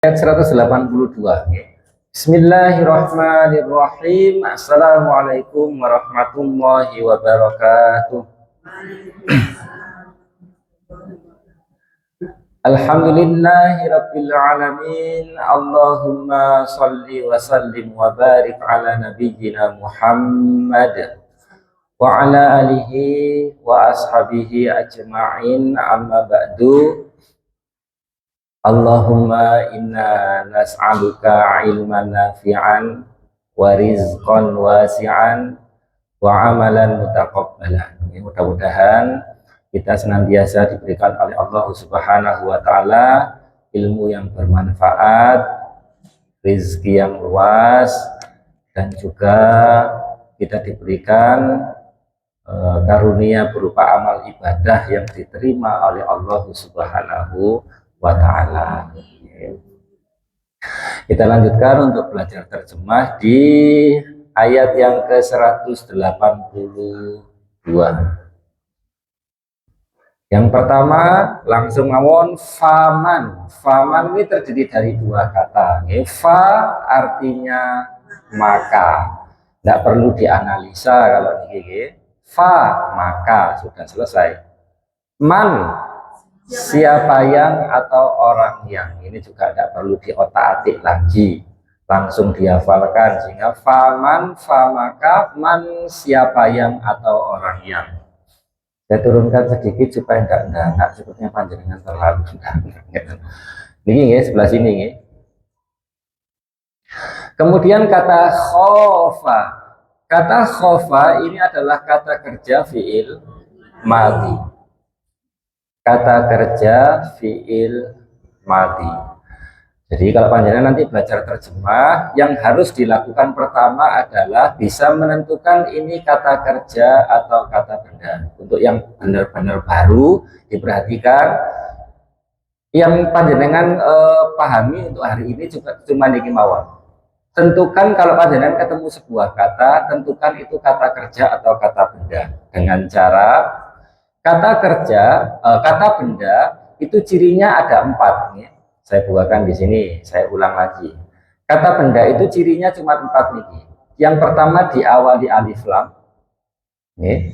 Ayat 182. Bismillahirrahmanirrahim. Assalamualaikum warahmatullahi wabarakatuh. Alhamdulillahi rabbil alamin. Allahumma salli wa sallim wa barik ala nabiyyina Muhammad wa ala alihi wa ashabihi ajma'in, amma ba'du. Allahumma inna nas'aluka ilman nafi'an wa rizqan wasi'an wa amalan mutaqabbalan. Mudah-mudahan kita senantiasa diberikan oleh Allah Subhanahu wa taala ilmu yang bermanfaat, rezeki yang luas, dan juga kita diberikan karunia berupa amal ibadah yang diterima oleh Allah Subhanahu wa ta'ala. Kita lanjutkan untuk belajar terjemah di ayat yang ke-182. Yang pertama langsung mawon faman. Faman ini terdiri dari dua kata. Fa artinya maka, tidak perlu dianalisa. Kalau ini fa maka sudah selesai. Man siapa yang atau orang yang, ini juga tidak perlu diotak-atik lagi, langsung dihafalkan. Sehingga faman, famaka, man siapa yang atau orang yang. Saya turunkan sedikit supaya tidak sebetulnya panjenengan terlalu ini ya, sebelah sini ya. Kemudian kata khofa. Kata khofa ini adalah kata kerja fi'il madhi. Kata kerja fi'il madhi. Jadi kalau panjenengan nanti belajar terjemah, yang harus dilakukan pertama adalah bisa menentukan ini kata kerja atau kata benda. Untuk yang benar-benar baru diperhatikan, yang panjenengan pahami untuk hari ini juga cuma niki mawon. Tentukan kalau panjenengan ketemu sebuah kata, tentukan itu kata kerja atau kata benda dengan cara kata kerja, kata benda itu cirinya ada 4 nih. Saya bukakan di sini, saya ulang lagi. Kata benda itu cirinya cuma 4 nih. Yang pertama diawali alif lam. Nih.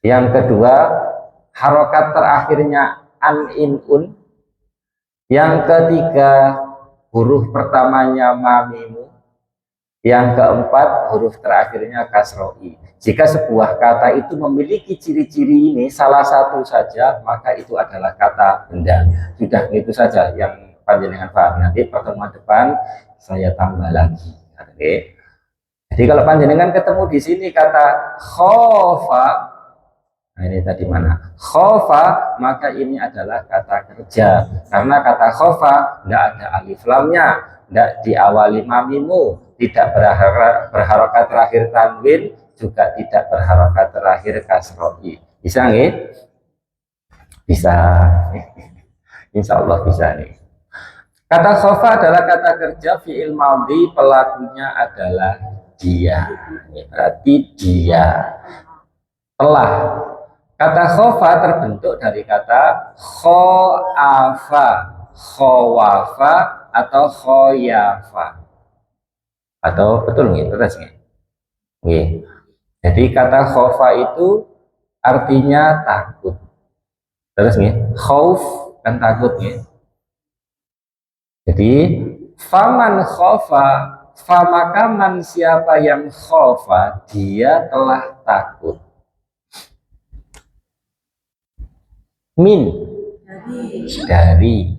Yang kedua harokat terakhirnya an in un. Yang ketiga huruf pertamanya mamimu. Yang keempat huruf terakhirnya kasroi. Jika sebuah kata itu memiliki ciri-ciri ini salah satu saja, maka itu adalah kata benda. Sudah itu saja yang panjenengan paham. Nanti pertemuan depan saya tambah lagi. Oke. Jadi kalau panjenengan ketemu di sini kata khofa, nah ini tadi mana? Khofa, maka ini adalah kata kerja. Karena kata khofa tidak ada alif lamnya, tidak diawali mamimu, tidak berharokat terakhir tanwin, juga tidak berharokat terakhir kasroi. Bisa nggih? Bisa. Insya Allah bisa nih. Kata khofa adalah kata kerja fi'il madhi, pelakunya adalah dia. Berarti dia. Telah. Kata khofa terbentuk dari kata kho'afa, khowafa, atau khoyafa. Atau betul nggih? Terus nggih? Nggih. Jadi kata khofa itu artinya takut. Terus nggih, khauf kan takut nggih. Jadi faman khofa, famakaman siapa yang khofa, dia telah takut. Min dari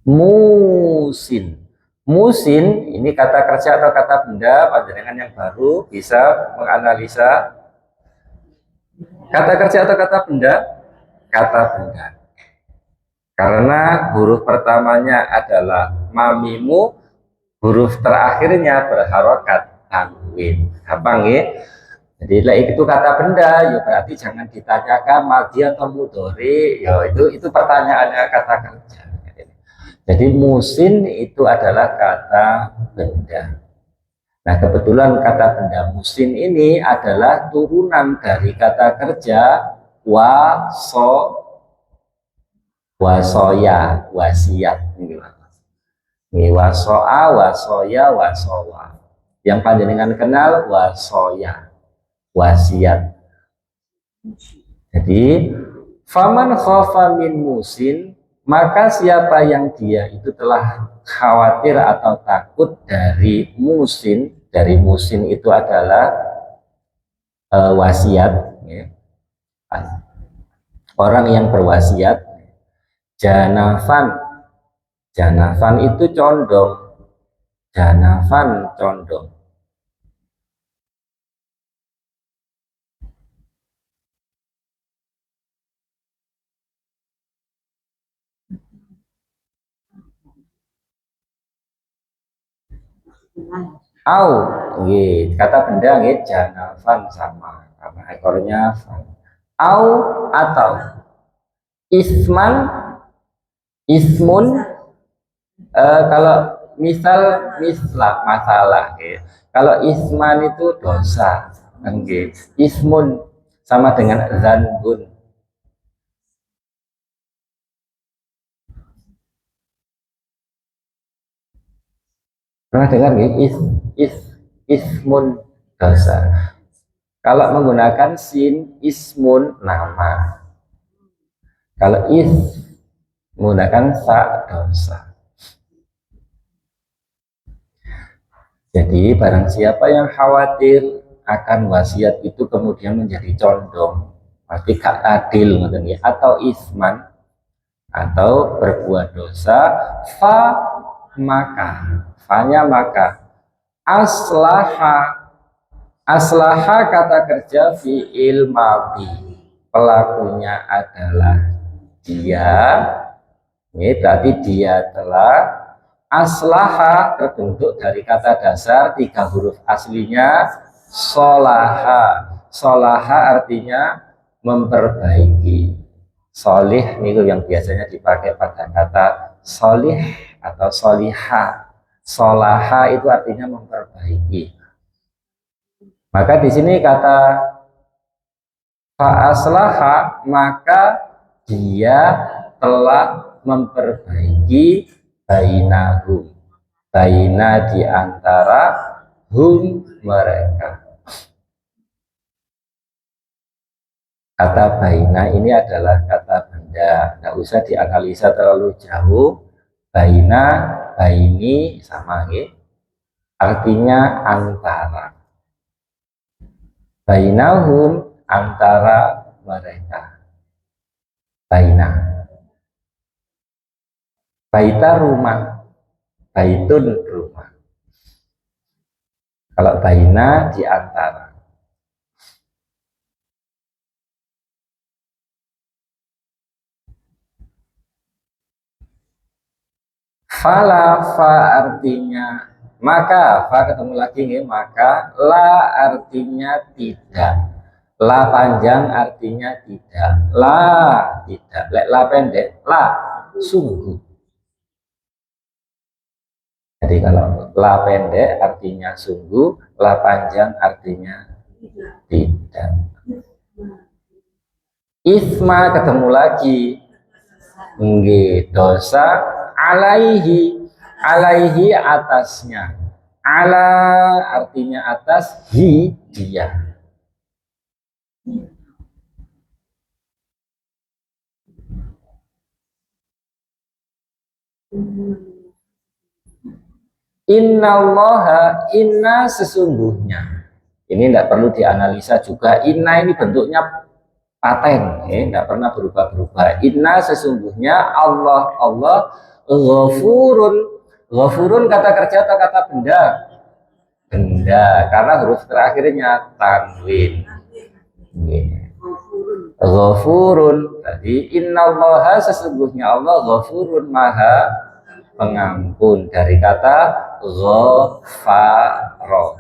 musin. Musin ini kata kerja atau kata benda, panjenengan yang baru bisa menganalisa kata kerja atau kata benda. Kata benda karena huruf pertamanya adalah mamimu, huruf terakhirnya berharokat tanwin. Gampang ya? Jadi itu kata benda, ya berarti jangan ditanyakan madhi atau mudhari, ya itu pertanyaannya kata kerja. Jadi musin itu adalah kata benda. Nah kebetulan kata benda musin ini adalah turunan dari kata kerja wa so wasoya, wasiat. Ini wasoa, wasoya, wasowa. Yang panjenengan kenal wasoya, wasiat. Jadi faman khofa min musin, maka siapa yang dia itu telah khawatir atau takut dari musin itu adalah wasiat, ya. Orang yang berwasiat, janafan, janafan itu condong, janafan condong. Au, kata benda janafan sama karena ekornya fan. Au atau isman, ismun, kalau misal masalah, ya. Kalau isman itu dosa, ismun sama dengan zanbun. Pernah dengar ismun dosa. Kalau menggunakan sin, ismun nama. Kalau menggunakan sa, dosa. Jadi barang siapa yang khawatir akan wasiat itu kemudian menjadi condong, pasti gak adil, atau isman, atau berbuat dosa, maka aslaha kata kerja fi'il madhi, pelakunya adalah dia, ini berarti dia telah. Aslaha terbentuk dari kata dasar 3 huruf aslinya solaha. Solaha artinya memperbaiki. Solih itu yang biasanya dipakai pada kata solih atau soliha. Solaha itu artinya memperbaiki. Maka di sini kata fa'aslaha, maka dia telah memperbaiki bainahum, baina di antara hum, mereka. Kata baina ini adalah kata benda, tidak usah dianalisa terlalu jauh. Baina, baini sama, artinya antara. Bainahum, antara mereka. Baina. Baita rumah, baitun rumah. Kalau baina di antara. Fala, fa artinya maka, fa ketemu lagi nih, maka la artinya tidak. La panjang artinya tidak. La tidak. La pendek, la sungguh. Jadi kalau la pendek artinya sungguh, la panjang artinya tidak. Isma ketemu lagi, dosa, alaihi atasnya. Ala artinya atas, dia. Innallaha, inna sesungguhnya. Ini tidak perlu dianalisa juga. Inna ini bentuknya paten, tidak pernah berubah-berubah. Inna sesungguhnya Allah ghafurun kata kerja atau kata benda? Benda, karena huruf terakhirnya tanwin. Ghafurun. Jadi innallaha sesungguhnya Allah ghafurun maha pengampun, dari kata ghafaro.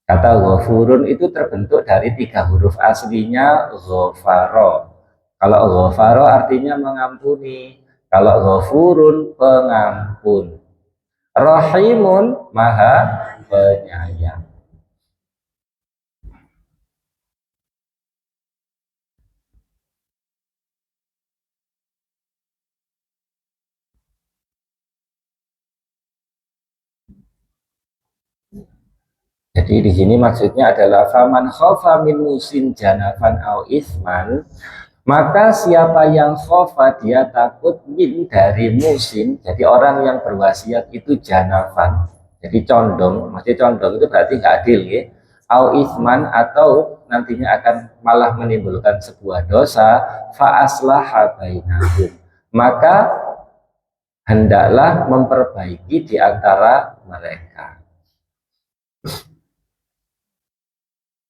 Kata ghafurun itu terbentuk dari 3 huruf aslinya ghafaro. Kalau ghafaro artinya mengampuni, kalau ghafurun pengampun. Rahimun maha penyayang. Jadi di sini maksudnya adalah faman khofa min musin janafan au isman, maka siapa yang khofa dia takut min dari musin, jadi orang yang berwasiat itu janafan, jadi condong, maksudnya condong itu berarti nggak adil ya, au isman atau nantinya akan malah menimbulkan sebuah dosa, fa aslaha bainahum, maka hendaklah memperbaiki di antara mereka.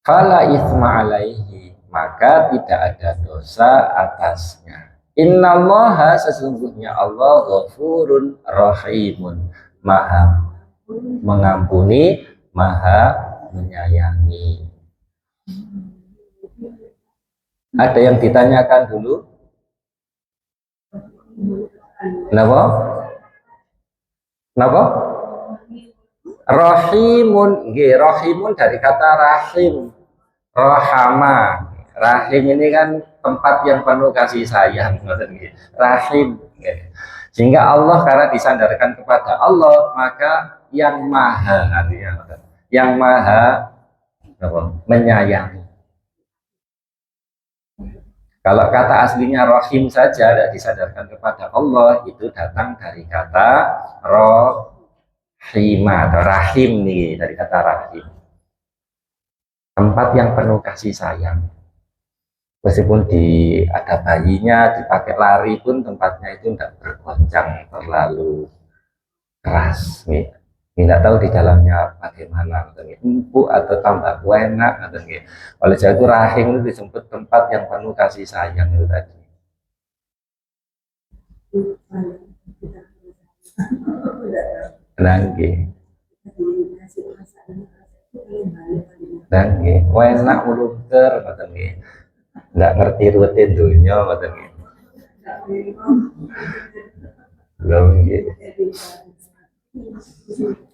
Fala itsma alaihi, maka tidak ada dosa atasnya. Innallaha, sesungguhnya Allah ghafurun rahimun, maha mengampuni, maha menyayangi. Ada yang ditanyakan dulu? Kenapa? Kenapa? Rahimun, rahimun dari kata rahim. Rohama, rahim ini kan tempat yang penuh kasih sayang, rahim. Sehingga Allah karena disandarkan kepada Allah, maka yang maha, artinya yang maha menyayangi. Kalau kata aslinya rohim saja tidak disandarkan kepada Allah, itu datang dari kata rohima atau rahim nih, dari kata rahim. Tempat yang penuh kasih sayang. Meskipun ada bayinya, dipakai lari pun tempatnya itu tidak bergoncang terlalu keras. Tidak tahu di dalamnya bagaimana, empuk atau tambah enak. Oleh sebab itu rahim itu disebut tempat yang penuh kasih sayang itu tadi. Nangge. Nggih, enak mulunter ngoten nggih. Nggak ngerti rutin dunya ngoten nggih. Lho nggih.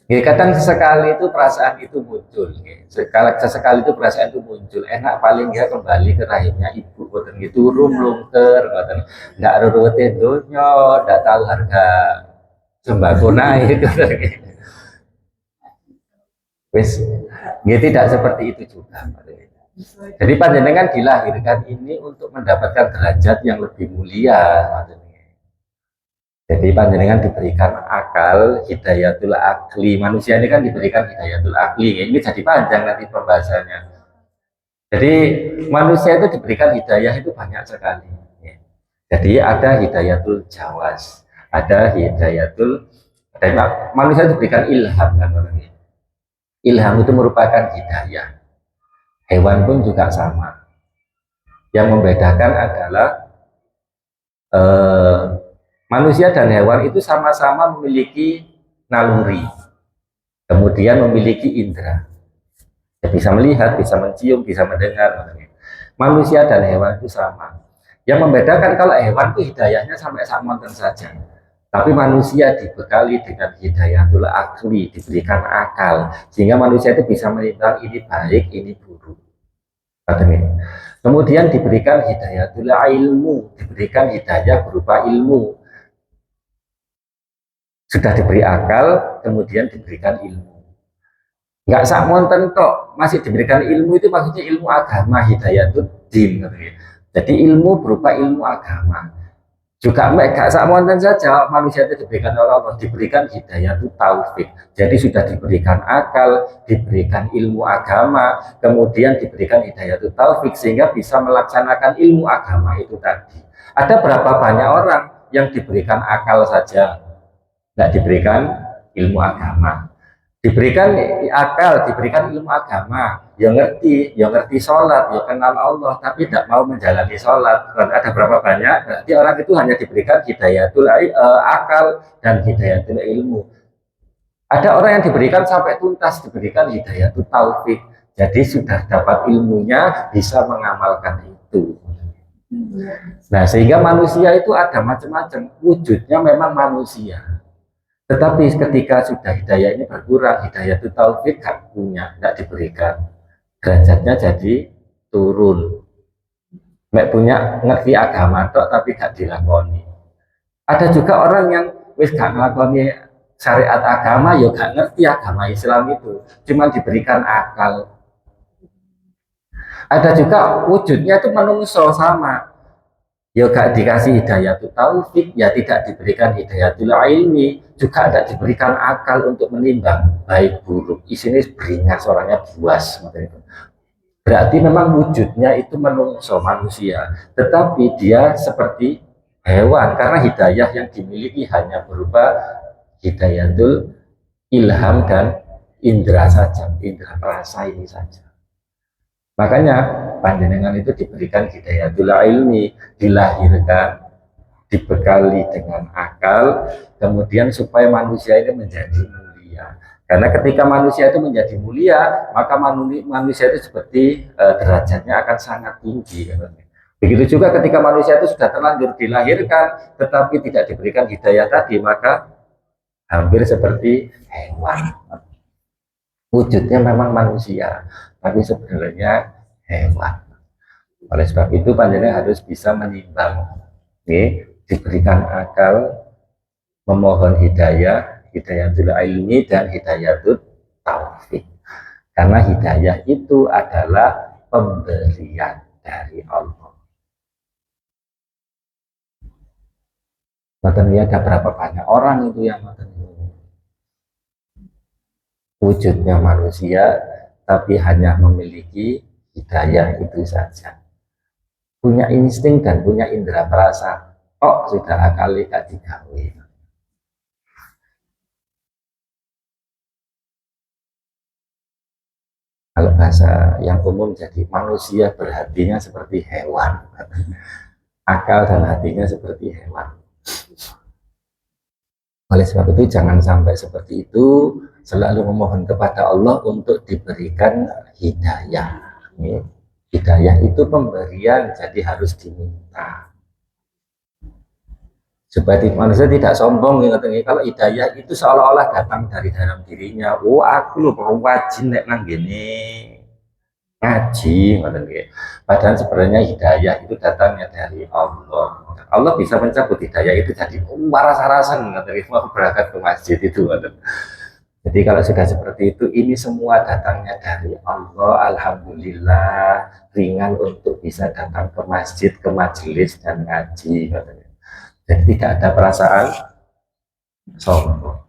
Nggih, kadang sesekali itu perasaan itu muncul nggih. Sesekali itu perasaan itu muncul. Enak paling ya kembali ke rahimnya ibu ngoten nggih. Turu mulunter ngoten. Nggak rutin dunya, nggak tahu harga sembako naik ngoten nggih. Wis, tidak seperti itu juga. Jadi panjenengan dilahirkan ini untuk mendapatkan derajat yang lebih mulia. Jadi panjenengan diberikan akal, hidayatul akli. Manusia ini kan diberikan hidayatul akli. Ini jadi panjang nanti pembahasannya. Jadi manusia itu diberikan hidayah itu banyak sekali. Jadi ada hidayatul jawas, ada hidayatul, manusia diberikan ilham kan orangnya. Ilham itu merupakan hidayah. Hewan pun juga sama. Yang membedakan adalah manusia dan hewan itu sama-sama memiliki naluri, kemudian memiliki indera. Ya, bisa melihat, bisa mencium, bisa mendengar. Manusia dan hewan itu sama. Yang membedakan kalau hewan itu hidayahnya sampai sak monten saja. Tapi manusia dibekali dengan hidayatul akli, diberikan akal, sehingga manusia itu bisa menimbang ini baik, ini buruk. Kemudian diberikan hidayatul ilmu, diberikan hidayah berupa ilmu. Sudah diberi akal, kemudian diberikan ilmu. Nggak sak monten kok, masih diberikan ilmu itu maksudnya ilmu agama, hidayatul din. Jadi ilmu berupa ilmu agama. Juga gak sak monten saja manusia itu diberikan oleh Allah, diberikan hidayah itu taufik. Jadi sudah diberikan akal, diberikan ilmu agama, kemudian diberikan hidayah itu taufik sehingga bisa melaksanakan ilmu agama itu tadi. Ada berapa banyak orang yang diberikan akal saja, tidak diberikan ilmu agama. Diberikan akal, diberikan ilmu agama, yang ngerti sholat, yang kenal Allah, tapi tidak mau menjalani sholat. Ada berapa banyak? Berarti orang itu hanya diberikan hidayatul akal dan hidayatul ilmu. Ada orang yang diberikan sampai tuntas, diberikan hidayatul taufik. Jadi sudah dapat ilmunya, bisa mengamalkan itu. Nah, sehingga manusia itu ada macam-macam. Wujudnya memang manusia. Tetapi ketika sudah hidayah ini berkurang, hidayah itu taufik gak punya, tidak diberikan, derajatnya jadi turun. Nggak punya ngerti agama tok, tapi gak dilakoni. Ada juga orang yang wis gak ngelakoni syariat agama, ya gak ngerti agama Islam itu, cuma diberikan akal. Ada juga wujudnya itu menungso sama, ya gak dikasih hidayatul taufik, ya tidak diberikan hidayatul ilmi, juga tidak diberikan akal untuk menimbang baik buruk. Isinya beringas, orangnya buas. Berarti memang wujudnya itu menungso manusia, tetapi dia seperti hewan karena hidayah yang dimiliki hanya berupa hidayatul ilham dan indera saja, indera perasa ini saja. Makanya panjenengan itu diberikan hidayatul ilmi, dilahirkan, dibekali dengan akal, kemudian supaya manusia ini menjadi mulia. Karena ketika manusia itu menjadi mulia, maka manusia itu seperti derajatnya akan sangat tinggi. Begitu juga ketika manusia itu sudah terlanjur dilahirkan, tetapi tidak diberikan hidayah tadi, maka hampir seperti hewan. Wujudnya memang manusia, tapi sebenarnya hewan. Oleh sebab itu panjenengan harus bisa menimbang, diberikan akal, memohon hidayah, hidayatul ilmi dan hidayatul taufik. Karena hidayah itu adalah pemberian dari Allah. Ada berapa banyak orang itu yang wujudnya manusia, tapi hanya memiliki hidayah itu saja. Punya insting dan punya indera perasa. Oh, sudah akali gak digawe. Kalau bahasa yang umum jadi manusia berhatinya seperti hewan. Akal dan hatinya seperti hewan. Oleh sebab itu jangan sampai seperti itu, selalu memohon kepada Allah untuk diberikan hidayah. Hidayah itu pemberian, jadi harus diminta. Supaya manusia tidak sombong, kalau hidayah itu seolah-olah datang dari dalam dirinya. Oh, aku loh perlu wajib nek nang gini ngaji, padahal sebenarnya hidayah itu datangnya dari Allah. Allah bisa mencabut hidayah itu jadi waras-warasan, mau berangkat ke masjid itu. Jadi kalau sudah seperti itu, ini semua datangnya dari Allah. Alhamdulillah, ringan untuk bisa datang ke masjid, ke majelis dan ngaji. Jadi tidak ada perasaan sombong.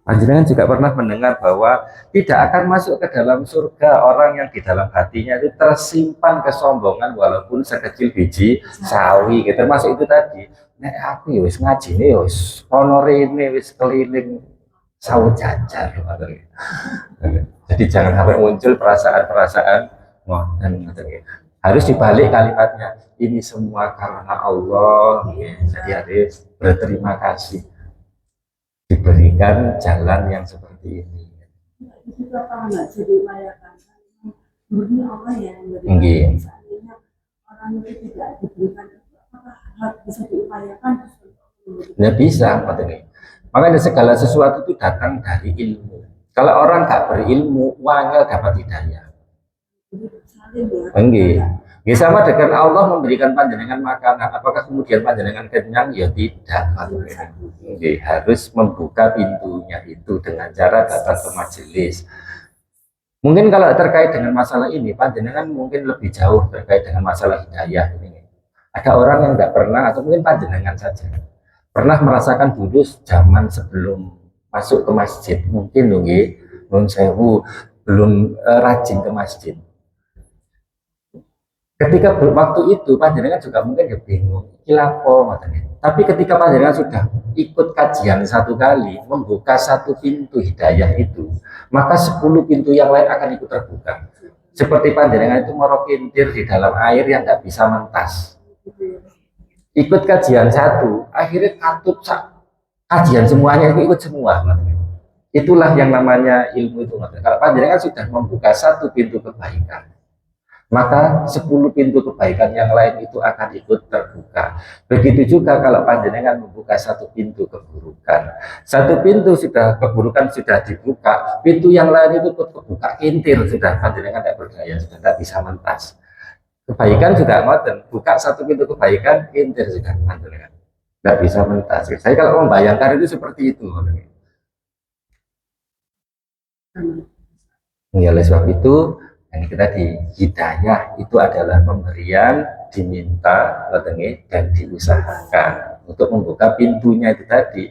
Panjenengan juga pernah mendengar bahwa tidak akan masuk ke dalam surga orang yang di dalam hatinya itu tersimpan kesombongan walaupun sekecil biji sawi. Termasuk itu tadi. Nek aku ya wis ngaji nih, wis honorine wis keliling sawo jajar. Jadi jangan sampai muncul perasaan-perasaan ngoten. Harus dibalik kalimatnya. Ini semua karena Allah. Jadi harus berterima kasih diberikan jalan yang seperti ini. Nggak bisa, makanya segala sesuatu itu datang dari ilmu. Kalau orang nggak berilmu, wangel dapat hidayah. Enggak. Ya sama dengan Allah memberikan panjenengan makanan, apakah kemudian panjenengan kenyang? Ya tidak. Harus membuka pintunya itu dengan cara datang ke majelis. Mungkin kalau terkait dengan masalah ini, panjenengan mungkin lebih jauh terkait dengan masalah hidayah ini. Ada orang yang nggak pernah, atau mungkin panjenengan saja pernah merasakan dulu zaman sebelum masuk ke masjid, mungkin nun sewu belum rajin ke masjid. Ketika waktu itu panjenengan juga mungkin ya bingung, kilapo, tapi ketika panjenengan sudah ikut kajian satu kali, membuka satu pintu hidayah itu, maka 10 pintu yang lain akan ikut terbuka. Seperti panjenengan itu merokintir di dalam air yang tidak bisa mentas. Ikut kajian satu, akhirnya katut kajian semuanya itu ikut semua. Itulah yang namanya ilmu itu. Kalau panjenengan sudah membuka satu pintu kebaikan, maka 10 pintu kebaikan yang lain itu akan ikut terbuka. Begitu juga kalau panjenengan membuka satu pintu keburukan. Satu pintu sudah keburukan sudah dibuka, pintu yang lain itu ikut kebuka, kintir sudah panjenengan tidak berdaya, sudah tidak bisa mentas. Kebaikan juga ngoten, buka satu pintu kebaikan, kintir sudah panjenengan tidak bisa mentas. Saya kalau membayangkan itu seperti itu. Ya, oleh sebab itu yang kita di hidayah itu adalah pemberian diminta dan diusahakan untuk membuka pintunya itu tadi.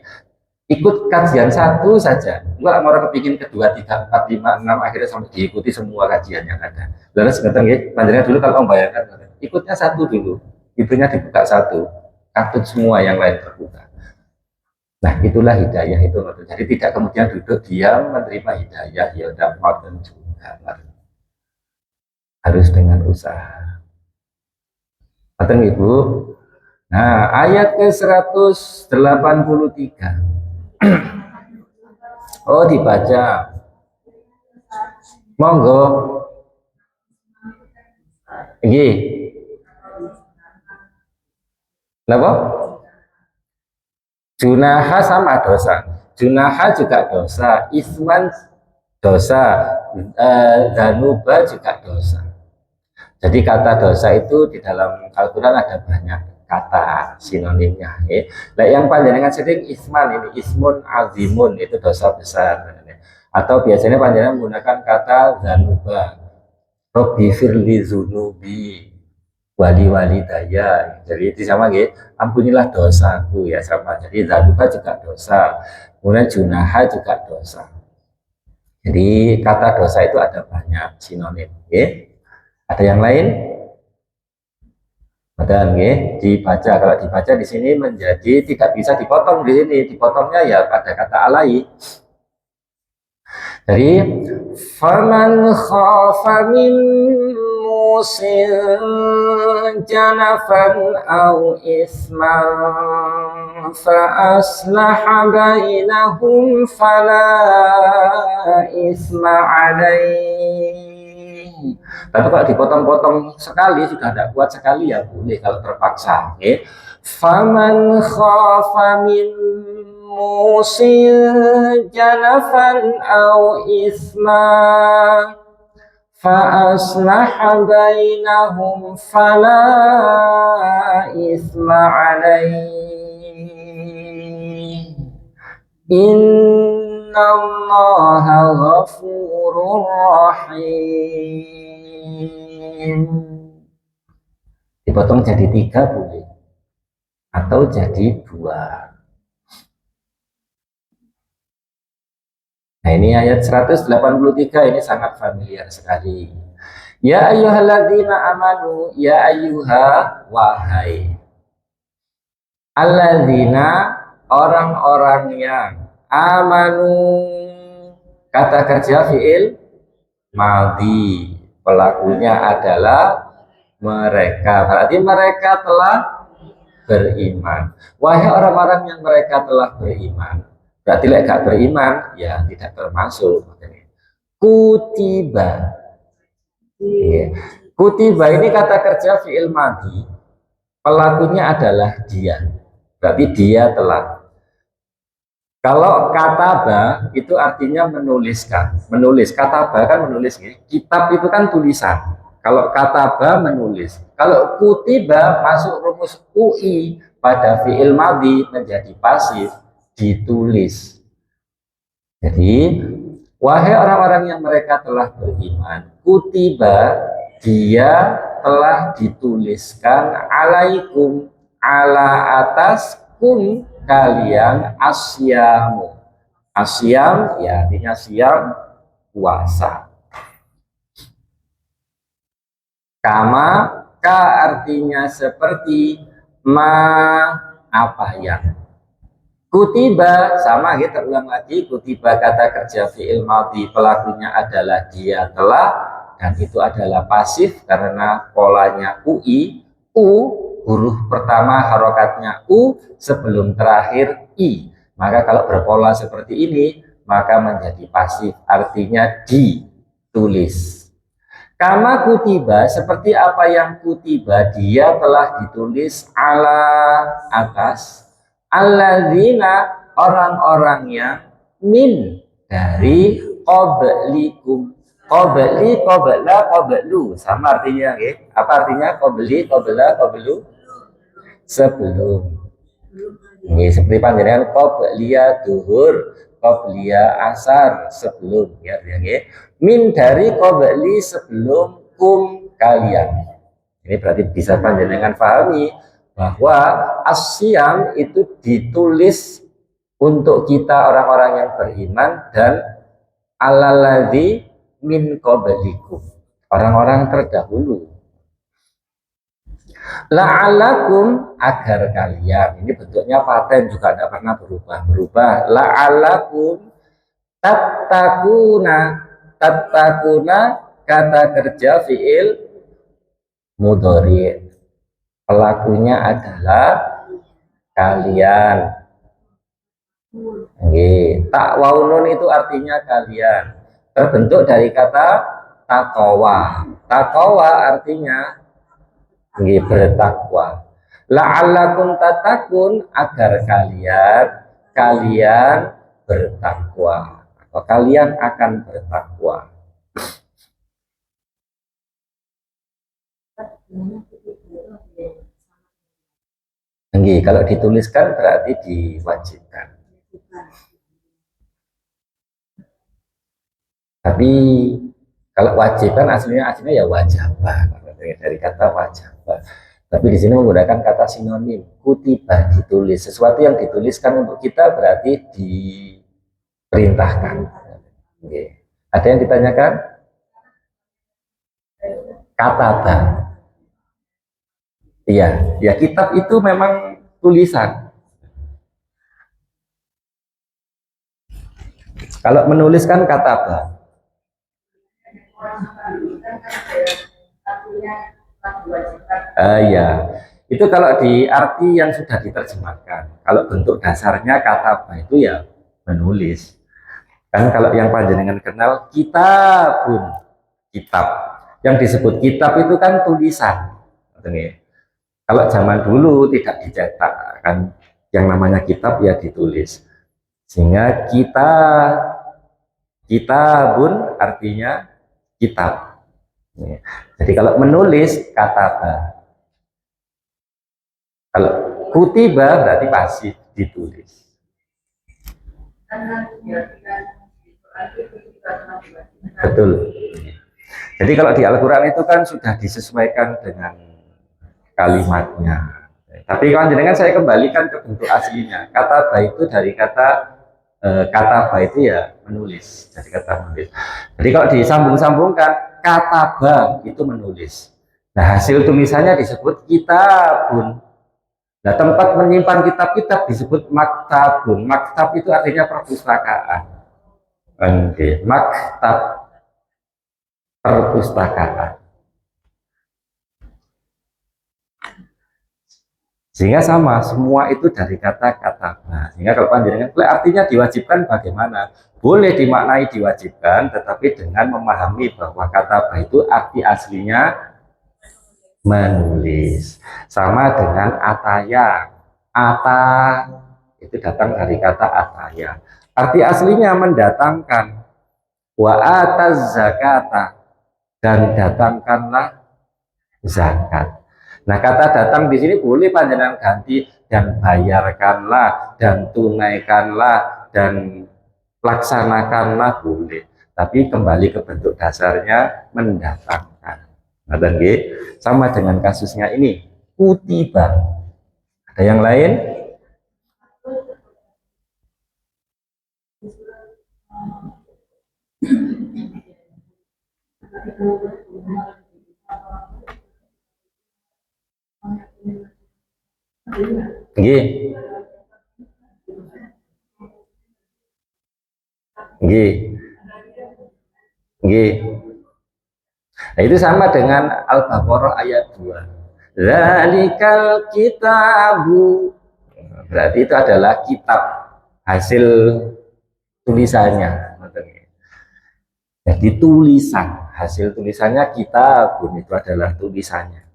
Ikut kajian satu saja, enggak orang kepingin kedua, tiga, empat, lima, enam, akhirnya sampai diikuti semua kajian yang ada. Lalu sebentar ya, panjenengan dulu kalau membayangkan, ikutnya satu dulu, pintunya dibuka satu, katut semua yang lain terbuka. Nah itulah hidayah itu. Jadi tidak kemudian duduk diam menerima hidayah, ya udah mau juga, harus dengan usaha. Kata Ibu. Nah ayat ke 183. Oh dibaca. Monggo. Ini. Kenapa? Junaha sama dosa. Junaha juga dosa. Isman dosa. Danuba juga dosa. Jadi kata dosa itu di dalam Al-Quran ada banyak kata sinonimnya. Nah, yang panjenengan sering isman ini, ismun azimun, itu dosa besar. Atau biasanya panjenengan menggunakan kata zanuba. Robbi firli zunubi wali daya. Jadi itu sama gitu, ampunilah dosaku ya sama. Jadi zanuba juga dosa. Kemudian junaha juga dosa. Jadi kata dosa itu ada banyak sinonim. Ada yang lain? Ada dibaca. Kalau dibaca di sini menjadi tidak bisa dipotong di sini. Dipotongnya ya pada kata alai. Jadi faman khafa min musin janafan au isman fa aslaha bainahum fala isma alaihi. Tapi kalau dipotong-potong sekali sudah tidak kuat sekali ya boleh kalau terpaksa. Faman khafa min musil janafan au isma fa aslaha bainahum fala isma alaihi. Innallaha ghafurur rahim. Dipotong jadi 3 boleh atau jadi 2. Nah ini ayat 183 ini sangat familiar sekali. Ya ayyuhalladzina amanu, ya ayyuha wahai. Alladzina orang-orang yang amanu, kata kerja fi'il madhi, pelakunya adalah mereka. Berarti mereka telah beriman. Wahai orang-orang yang mereka telah beriman. Berarti lek gak beriman ya tidak termasuk. Kutiba. Kutiba ini kata kerja fi'il madhi. Pelakunya adalah dia. Berarti dia telah. Kalau kataba itu artinya menuliskan. Menulis. Kataba kan menulis. Kitab itu kan tulisan. Kalau kataba menulis. Kalau kutiba masuk rumus UI pada fi'il madhi menjadi pasif, ditulis. Jadi wahai orang-orang yang mereka telah beriman, kutiba, dia telah dituliskan alaikum, ala ataskum, kalian asyamu. Asyam ya artinya siam, puasa. Kama, ka artinya seperti, ma apa yang. Kutiba sama kita ulang lagi, kutiba kata kerja fi'il madhi, pelakunya adalah dia telah, dan itu adalah pasif karena polanya UI. Huruf pertama harokatnya U sebelum terakhir I. Maka kalau berpola seperti ini maka menjadi pasif, artinya ditulis. Kama kutiba, seperti apa yang kutiba, dia telah ditulis ala atas, alladzina orang-orang yang min dari qablikum. Qabli, qabla, qablu sama artinya apa artinya qabli, qabla, qablu? Sebelum. Ini seperti panjenengan qabliya duhur, qablia asar sebelum ya, min dari qabli sebelum kum kalian. Ini berarti bisa panjenengan pahami bahwa asyam itu ditulis untuk kita orang-orang yang beriman dan alaladzi min qablikum, orang-orang terdahulu. La'alakum agar kalian, ini bentuknya paten juga tidak pernah berubah. La'alakum tattakuna kata kerja fiil mudhari, pelakunya adalah kalian. Tak waunun itu artinya kalian, terbentuk dari kata taqwa. Taqwa artinya bertakwa. La'allakum tatakun agar kalian bertakwa atau kalian akan bertakwa. Kalau dituliskan berarti diwajibkan. Tapi kalau wajib kan aslinya ya wajibah, dari kata wajibah. Tapi di sini menggunakan kata sinonim, kutiba, ditulis. Sesuatu yang dituliskan untuk kita berarti diperintahkan. Ada yang ditanyakan? Kataba. Iya, ya kitab itu memang tulisan. Kalau menuliskan kataba. Ya, itu kalau di arti yang sudah diterjemahkan. Kalau bentuk dasarnya kataba itu ya menulis. Kan kalau yang panjenengan kenal kitabun, kitab. Yang disebut kitab itu kan tulisan. Kalau zaman dulu tidak dicetak kan, yang namanya kitab ya ditulis. Sehingga kitabun artinya kitab. Jadi kalau menulis kataba. Kalau kutiba berarti pasif, ditulis. Betul. Jadi kalau di Al-Quran itu kan sudah disesuaikan dengan kalimatnya. Tapi kalau jenengan saya kembalikan ke bentuk aslinya. Kata ba itu dari kata ba itu ya menulis, dari kata menulis. Jadi kalau disambung-sambungkan, kata ba itu menulis. Nah hasil tulisannya disebut kitabun. Nah tempat menyimpan kitab-kitab disebut maktabun. Maktab itu artinya perpustakaan. Maktab, perpustakaan. Sehingga sama, semua itu dari kata-kata. Nah, sehingga kalau panjenengan artinya diwajibkan bagaimana? Boleh dimaknai diwajibkan, tetapi dengan memahami bahwa kata itu arti aslinya menulis. Sama dengan ataya. Ata itu datang dari kata ataya. Arti aslinya mendatangkan. Wa ataz zakata, dan datangkanlah zakat. Nah kata datang di sini boleh panjenengan ganti dan bayarkanlah dan tunaikanlah dan laksanakanlah boleh. Tapi kembali ke bentuk dasarnya mendatangkan. Nah, sama dengan kasusnya ini kutiba. Ada yang lain? Nggih. Nggih. Nggih. Nah, itu sama dengan Al-Baqarah ayat 2. Zalikal kitabu. Berarti itu adalah kitab hasil tulisannya. Jadi tulisan, hasil tulisannya kitabun itu adalah tulisannya.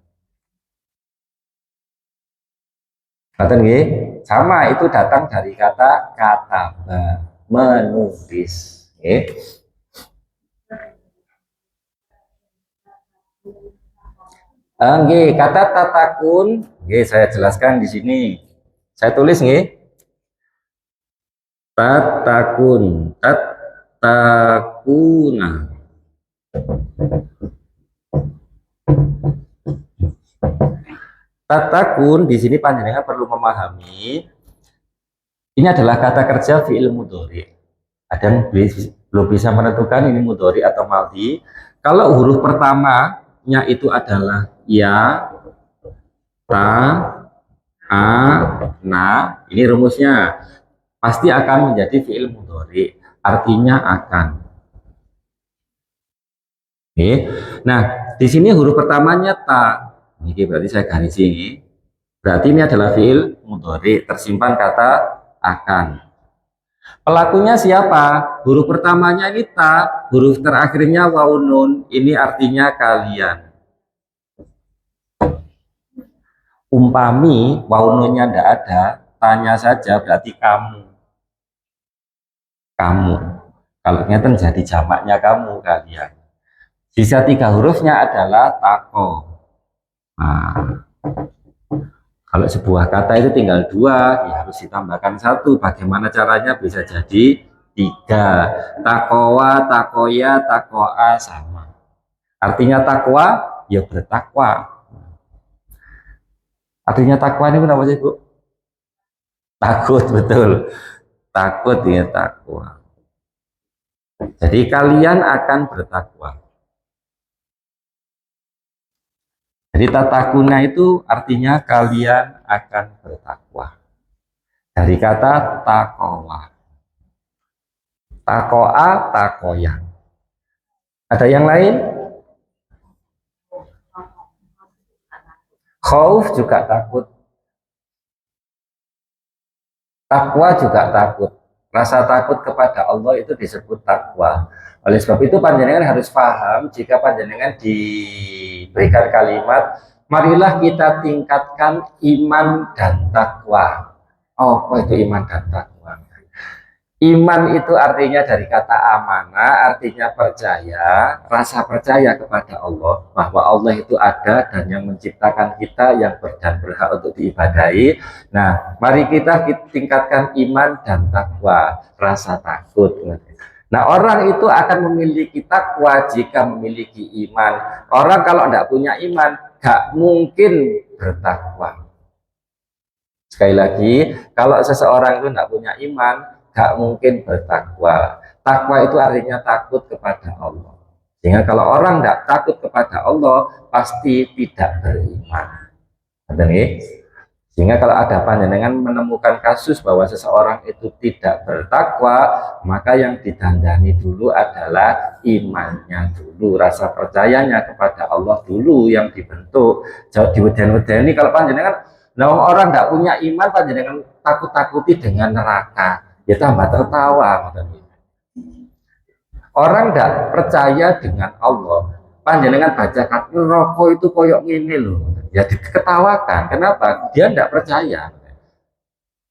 Sama itu datang dari kata kataba, menulis. Kata tatakun, saya jelaskan di sini. Saya tulis tatakun, tatakuna. Tatakun di sini panjenengan perlu memahami ini adalah kata kerja fi'il mudhari. Ada yang belum bisa menentukan ini mudhari atau madhi. Kalau huruf pertamanya itu adalah ya, ta, a, na, ini rumusnya pasti akan menjadi fi'il mudhari, artinya akan. Oke. Nah, di sini huruf pertamanya ta. Ini berarti saya garis ini. Berarti ini adalah fi'il mudhari, tersimpan kata akan. Pelakunya siapa? Huruf pertamanya ini ta, huruf terakhirnya waunun. Ini artinya kalian. Umpami waununnya tidak ada, tanya saja berarti kamu. Kamu. Kalau nyata jadi jamaknya kamu, kalian. Sisa 3 hurufnya adalah tako. Nah, kalau sebuah kata itu tinggal 2, ya harus ditambahkan 1. Bagaimana caranya? Bisa jadi 3. Takowa, takoya, takoa sama. Artinya takwa, ya bertakwa. Artinya takwa ini kenapa sih, Bu? Takut, betul. Takut ya takwa. Jadi kalian akan bertakwa. Jadi tatakuna itu artinya kalian akan bertakwa. Dari kata takowa. Takoa, takoya. Ada yang lain? Khauf juga takut. Takwa juga takut. Rasa takut kepada Allah itu disebut takwa. Oleh sebab itu panjenengan harus paham jika panjenengan diberikan kalimat, marilah kita tingkatkan iman dan takwa. Oh, apa itu iman dan takwa? Iman itu artinya dari kata amanah, artinya percaya, rasa percaya kepada Allah, bahwa Allah itu ada dan yang menciptakan kita, yang dan berhak untuk diibadahi. Nah, mari kita tingkatkan iman dan takwa, rasa takut. Nah, orang itu akan memiliki takwa jika memiliki iman. Orang kalau tidak punya iman, gak mungkin bertakwa. Sekali lagi, kalau seseorang itu tidak punya iman, gak mungkin bertakwa. Takwa itu artinya takut kepada Allah. Sehingga kalau orang tidak takut kepada Allah, pasti tidak beriman. Sehingga kalau ada panjenengan menemukan kasus bahwa seseorang itu tidak bertakwa, maka yang ditandani dulu adalah imannya dulu, rasa percayanya kepada Allah dulu yang dibentuk. Jauh diweden-wedeni kalau panjenengan, nah orang tidak punya iman, panjenengan takut-takuti dengan neraka. Ya tambah tertawa. Orang tidak percaya dengan Allah, panjenengan baca kata rokok itu koyok ini loh, ya diketawakan. Kenapa? Dia tidak percaya.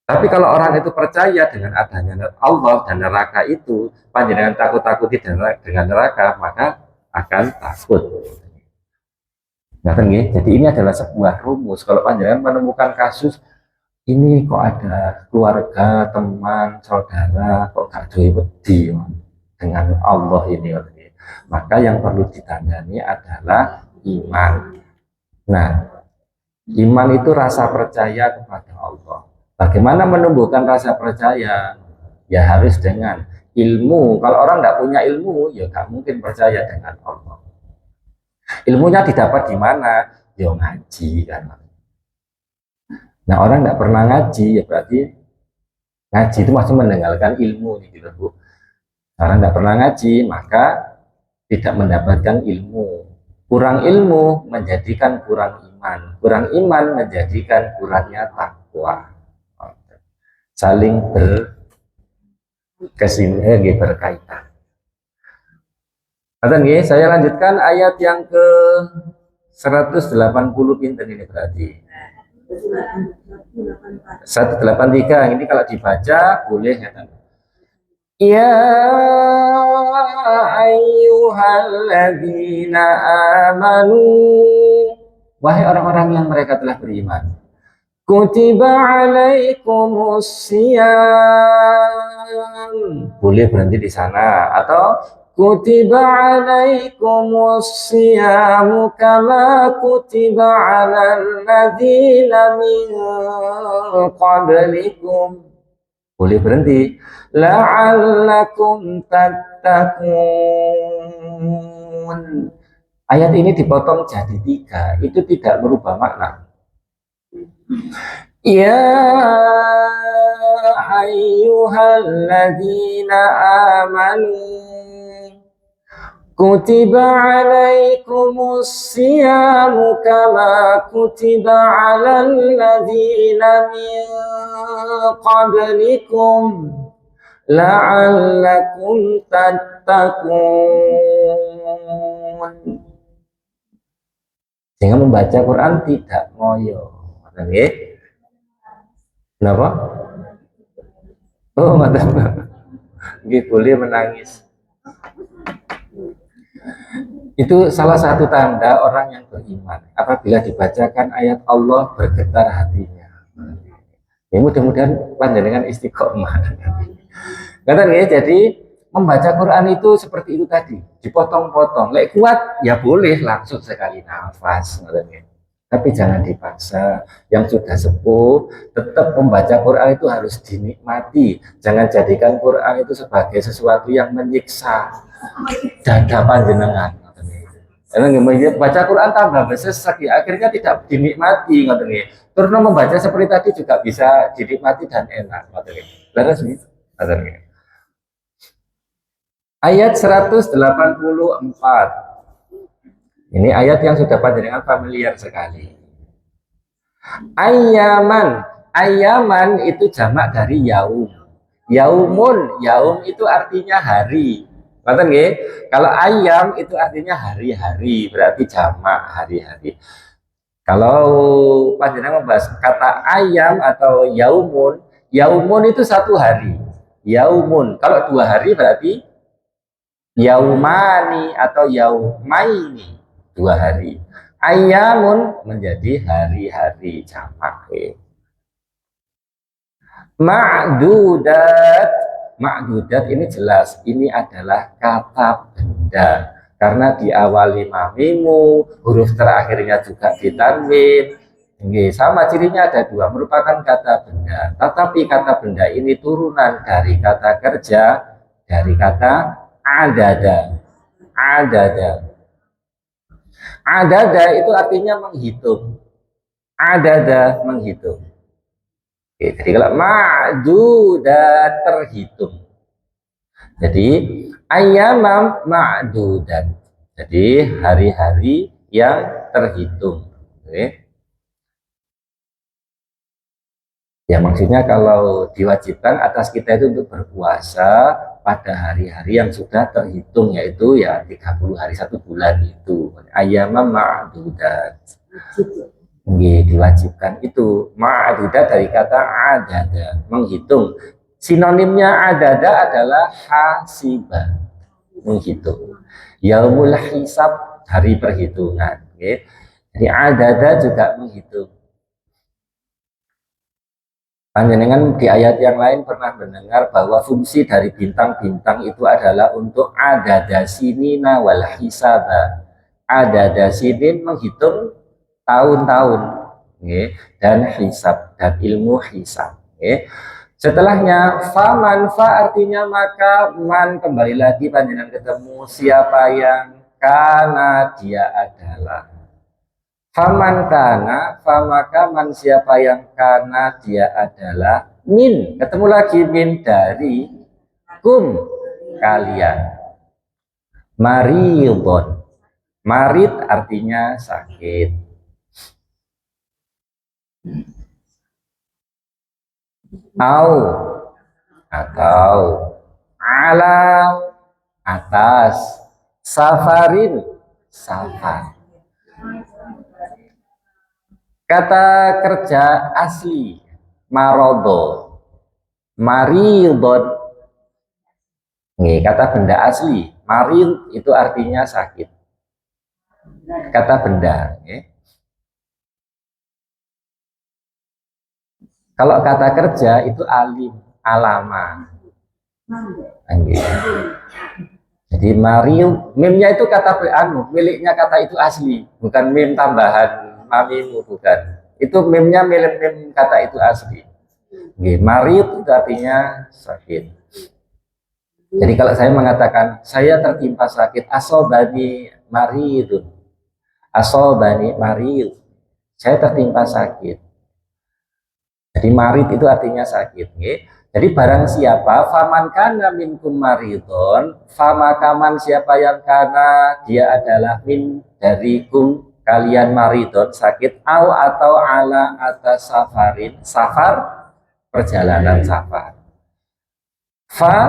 Tapi kalau orang itu percaya dengan adanya Allah dan neraka itu, panjenengan takut-takuti dengan neraka, maka akan takut. Jadi ini adalah sebuah rumus. Kalau panjenengan menemukan kasus ini kok ada keluarga, teman, saudara kok gak wedi dengan Allah ini, maka yang perlu ditandani adalah iman. Nah, iman itu rasa percaya kepada Allah. Bagaimana menumbuhkan rasa percaya? Ya harus dengan ilmu. Kalau orang tidak punya ilmu, ya gak mungkin percaya dengan Allah. Ilmunya didapat di mana? Ya ngaji kan. Nah, orang tidak pernah ngaji, ya berarti ngaji itu masih mendengarkan ilmu gitu, Bu. Orang tidak pernah ngaji, maka tidak mendapatkan ilmu. Kurang ilmu menjadikan kurang iman. Kurang iman menjadikan kurangnya takwa. Saling berkaitan. Saya lanjutkan ayat yang ke 180 pinten ini berarti. 183 ini kalau dibaca boleh ya kan? Ya ayyuhalladzina amanu, wahai orang-orang yang mereka telah beriman, kutiba alaikumus siyam, boleh berhenti di sana. Atau kutiba alaikumus siyamu kama kutiba alal ladzina min qablikum. Boleh berhenti. La'allakum tattaqun. Ayat ini dipotong jadi 3. Itu tidak merubah makna. Ya ayyuhalladzina amanu kutiba alaikumus siyamu kama kutiba alal ladzina min qablikum la'allakum tattaqun. Sehingga membaca Quran tidak ngoyo. Nggih. Kenapa? Oh, mata. Nggih, boleh menangis. Itu salah satu tanda orang yang beriman. Apabila dibacakan ayat Allah bergetar hatinya. Ya, mudah-mudahan panjenengan istiqomah. Kata ya, jadi membaca Quran itu seperti itu tadi, dipotong-potong. Lek kuat ya boleh langsung sekali nafas. Tapi jangan dipaksa. Yang sudah sepuh tetap membaca Quran itu harus dinikmati. Jangan jadikan Quran itu sebagai sesuatu yang menyiksa dada panjenengan. Karena baca Quran tambah besar, akhirnya tidak dinikmati. Karena membaca seperti tadi juga bisa dinikmati dan enak. Laras nih, ayat 184. Ini ayat yang sudah panjenengan familiar sekali. Ayaman, ayaman itu jamak dari yaum. Yaumun, yaum itu artinya hari. Ngerti nggih? Kalau ayam itu artinya hari-hari, berarti jamak hari-hari. Kalau panjenengan membahas kata ayam atau yaumun, yaumun itu satu hari. Yaumun. Kalau 2 hari berarti yaumani atau yaumaini, 2 hari. Ayamun menjadi hari-hari jamak. Ma'dudat, ma'dudat ini jelas ini adalah kata benda karena diawali mamimu, huruf terakhirnya juga ditanwin. Sama cirinya ada 2, merupakan kata benda. Tetapi kata benda ini turunan dari kata kerja, dari kata adada. Adada. Adada itu artinya menghitung. Adada menghitung. Oke, jadi kalau ma'dudat terhitung. Jadi ayyamam ma'dudat. Jadi hari-hari yang terhitung. Oke. Ya maksudnya kalau diwajibkan atas kita itu untuk berpuasa pada hari-hari yang sudah terhitung, yaitu ya 30 hari 1 bulan itu. Ayyamam ma'dudat. Diwajibkan itu. Ma'aduda dari kata adada, menghitung. Sinonimnya adada adalah hasiba, menghitung. Yaumul hisab, hari perhitungan. Jadi adada juga menghitung. Panjenengan di ayat yang lain pernah mendengar bahwa fungsi dari bintang-bintang itu adalah untuk adada sinina wal hisaba. Adada sinin menghitung tahun-tahun, dan hisab, dan ilmu hisab. Setelahnya faman, fa artinya maka, man kembali lagi panjenengan ketemu siapa yang kana dia adalah. Faman kana, famaka man siapa yang kana dia adalah, min ketemu lagi min dari kum kalian. Maridon, marid artinya sakit. Atau ala atas, safarin safar. Kata kerja asli marodo, maridon. Kata benda asli marid itu artinya sakit. Kata benda. Kalau kata kerja itu alim, alama. Nggih. Jadi Mario, meme-nya itu kata anu, miliknya kata itu asli, bukan meme tambahan mamimu, bukan. Itu meme-nya milik meme kata itu asli. Nggih, Mario itu artinya sakit. Jadi kalau saya mengatakan saya tertimpa sakit, asobani maridun, asobani marid, saya tertimpa sakit. Jadi marid itu artinya sakit. Nggih. Jadi barang siapa faman kana minkum maridon, famakaman siapa yang kana dia adalah min dari kum kalian maridon sakit au atau ala atas safarin safar perjalanan safar. Fa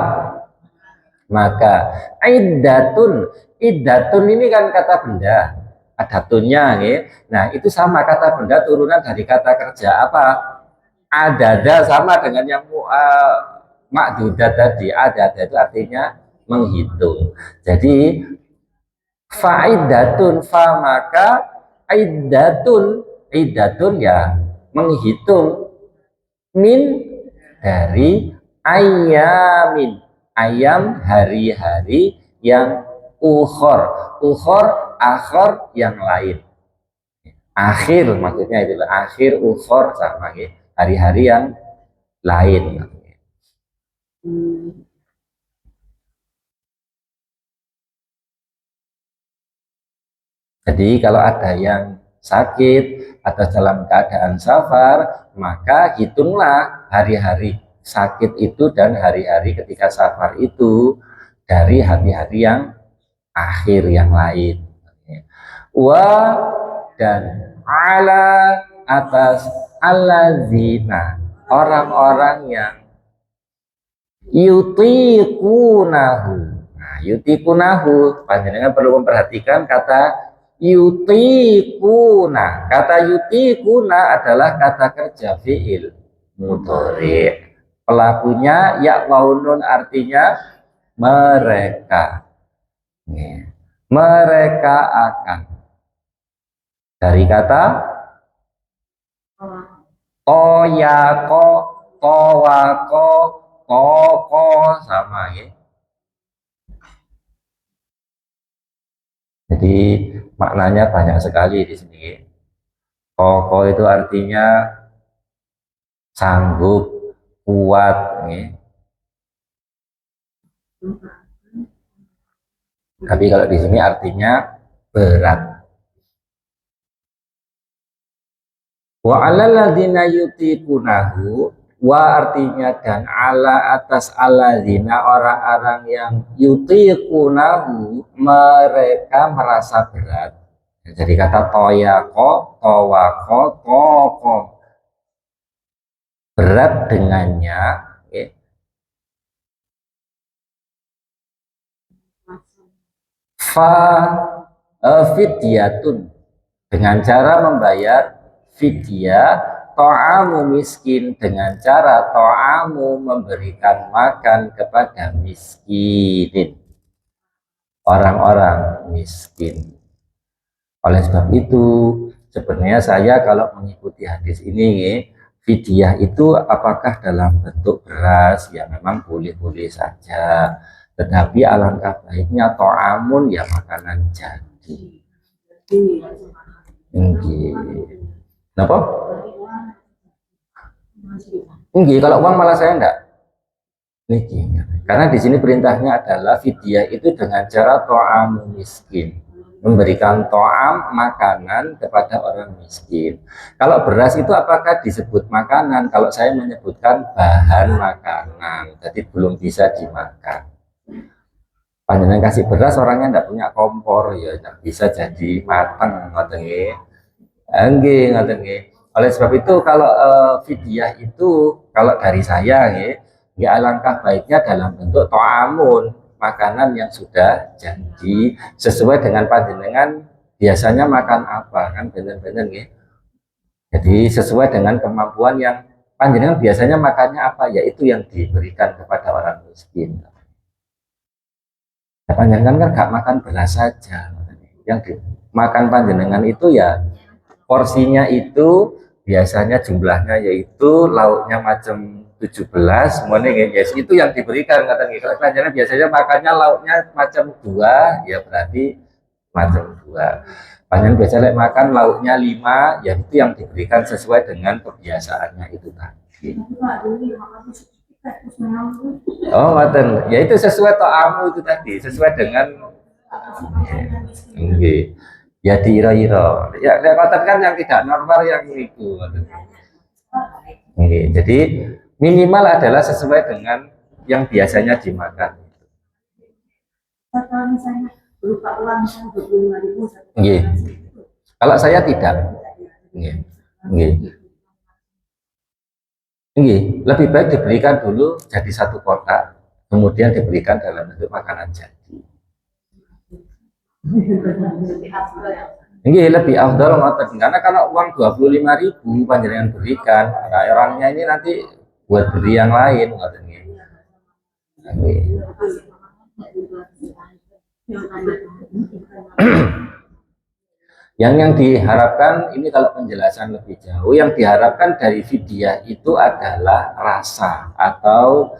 maka iddatun ini kan kata benda ada tunnya ya. Nah itu sama kata benda turunan dari kata kerja apa adada sama dengan yang makdudat tadi adada itu artinya menghitung jadi faidatun fa maka iddatun ya menghitung min dari ayamin ayam hari-hari yang ukhor akhor yang lain akhir maksudnya itu akhir ukhor sama ya hari-hari yang lain. Jadi kalau ada yang sakit atau dalam keadaan safar, maka hitunglah hari-hari sakit itu dan hari-hari ketika safar itu dari hari-hari yang akhir yang lain. Wa dan ala atas allazina orang-orang yang yutikunahu. Nah, yutikunahu panjenengan perlu memperhatikan kata yutikuna. Kata yutikuna adalah kata kerja fiil mudhari. Pelakunya ya waunun artinya mereka. Mereka akan. Dari kata toyako, towako, toko sama ya. Jadi maknanya banyak sekali di sini. Toko itu artinya sanggup, kuat. Ya. Tapi kalau di sini artinya berat. Wa alalladzina yutikunahu wa artinya dan ala atas alladzina orang-orang yang yutikunahu mereka merasa berat. Jadi kata toyako, towako, toko berat dengannya okay. Fidyatun dengan cara membayar fidyah to'amu miskin dengan cara to'amu memberikan makan kepada miskinin orang-orang miskin. Oleh sebab itu sebenarnya saya kalau mengikuti hadis ini fidyah itu apakah dalam bentuk beras ya memang boleh-boleh saja tetapi alangkah baiknya to'amun ya makanan jadi kenapa? Enggak, kalau uang malah saya enggak. Karena di sini perintahnya adalah fidyah itu dengan cara to'amu miskin, memberikan to'am makanan kepada orang miskin. Kalau beras itu apakah disebut makanan? Kalau saya menyebutkan bahan makanan, jadi belum bisa dimakan. Panjenengan kasih beras orangnya enggak punya kompor ya enggak bisa jadi mateng ngoten nggih. Nggih ngoten nggih. Oleh sebab itu kalau fidyah itu kalau dari saya nggih alangkah baiknya dalam bentuk to'amun makanan yang sudah jadi sesuai dengan panjenengan biasanya makan apa kan bener-bener nggih. Jadi sesuai dengan kemampuan yang panjenengan biasanya makannya apa yaitu yang diberikan kepada orang miskin. Ya, panjenengan kan gak makan beras saja. Yang dimakan panjenengan itu ya porsinya itu biasanya jumlahnya yaitu lauknya macam 17 semuanya guys, itu yang diberikan kata kalau pelajaran biasanya makannya lauknya macam 2 ya berarti macam 2. Panjang biasanya makan lauknya 5 ya itu yang diberikan sesuai dengan kebiasaannya itu tadi. Oh maten ya itu sesuai to'amu itu tadi sesuai dengan ya diiro-iro ya kan yang tidak normal yang itu. Jadi minimal adalah sesuai dengan yang biasanya dimakan. Kalau misalnya berupa uang misalnya 25.000. Kalau saya tidak. Lebih baik diberikan dulu jadi satu kotak, kemudian diberikan dalam bentuk makanan jadi. Ini lebih afdal ngoten karena kalau uang 25.000 panjenengan berikan, nah orangnya ini nanti buat beli yang lain ngoten nggih. Yang diharapkan ini kalau penjelasan lebih jauh, yang diharapkan dari fidyah itu adalah rasa atau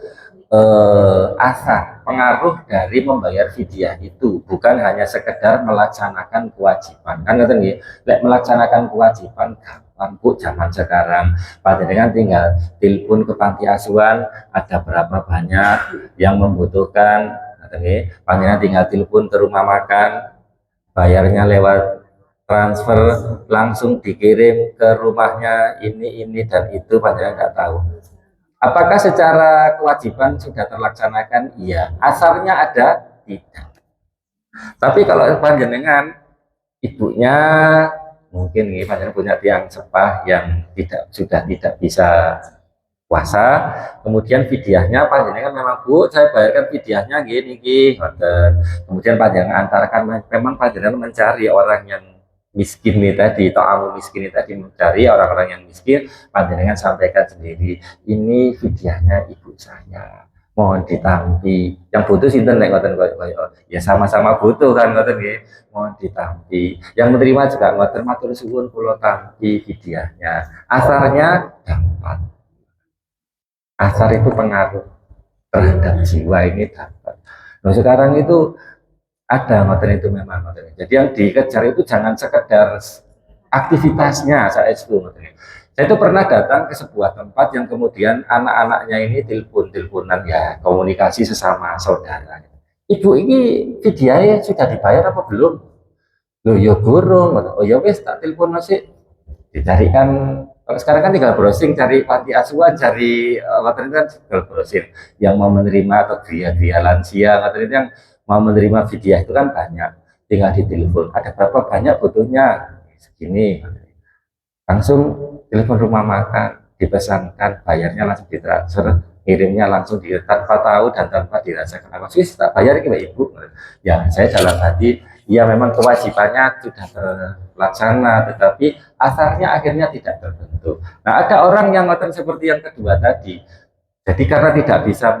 asar pengaruh dari membayar fidyah itu bukan hanya sekedar melaksanakan kewajiban kan ngerti nggih lek melaksanakan kewajiban gampang Bu zaman sekarang panjenengan tinggal telepon ke panti asuhan ada berapa banyak yang membutuhkan ngerti nggih panjenengan tinggal telepon ke rumah makan bayarnya lewat transfer langsung dikirim ke rumahnya ini dan itu panjenengan nggak tahu. Apakah secara kewajiban sudah terlaksanakan? Iya. Asarnya ada? Tidak. Tapi kalau panjenengan ibunya mungkin nih panjenengan punya tiang sepah yang sudah tidak bisa puasa, kemudian fidyahnya panjenengan memang Bu, saya bayarkan fidyahnya gini, kemudian panjenengan antarkan, memang panjenengan mencari orang yang miskin nih tadi, to'amu miskin ini tadi mencari orang-orang yang miskin, panjenengan sampaikan sendiri, ini fidyahnya ibu saya, mohon ditampi. Yang butuh sinten nek ngoten koyo ya sama-sama butuh kan ngoten nggih, mohon ditampi. Yang menerima juga ngoten matur suwun kula tampi fidyahnya. Asarnya dapat. Asar itu pengaruh terhadap jiwa ini dapat. Nah sekarang itu ada ngoten itu memang ngoten. Jadi yang dikejar itu jangan sekedar aktivitasnya saya itu ngoten. Saya itu pernah datang ke sebuah tempat yang kemudian anak-anaknya ini telepon-teleponan ya komunikasi sesama saudara. Ibu ini videonya sudah dibayar apa belum? Loh ya burung. Oh ya wes tak telepon masih dicarikan. Kalau sekarang kan tinggal browsing cari panti asuhan, cari ngoten kan tinggal browsing yang mau menerima atau dia lansia ngoten itu yang mau menerima fidyah itu kan banyak, tinggal ditelepon ada berapa banyak butuhnya segini, langsung telepon rumah makan dipesankan bayarnya langsung ditransfer kirimnya langsung tanpa tahu dan tanpa dirasakan apa sih tak bayar ke ibu ya saya dalam hati ya memang kewajibannya sudah terlaksana tetapi asarnya akhirnya tidak terbentuk. Nah ada orang yang ngoten seperti yang kedua tadi. Jadi karena tidak bisa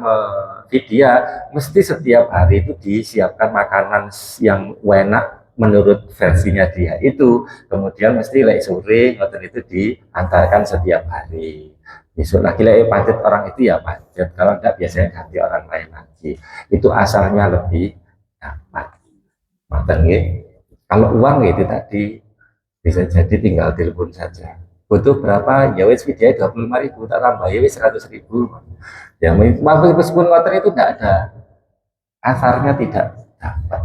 fidyah, mesti setiap hari itu disiapkan makanan yang enak menurut versinya dia itu. Kemudian mesti lek sore ngoten itu diantarkan setiap hari. Besok lagi lek pancet orang itu ya pancet. Kalau tidak biasanya ganti orang lain lagi. Itu asalnya lebih dapat. Ngoten nggih. Kalau uang itu tadi bisa jadi tinggal telepon saja. Butuh berapa ya wes video 25.000 tak tambah ya wes 100.000 ya meskipun ngoten itu tidak ada asarnya tidak dapat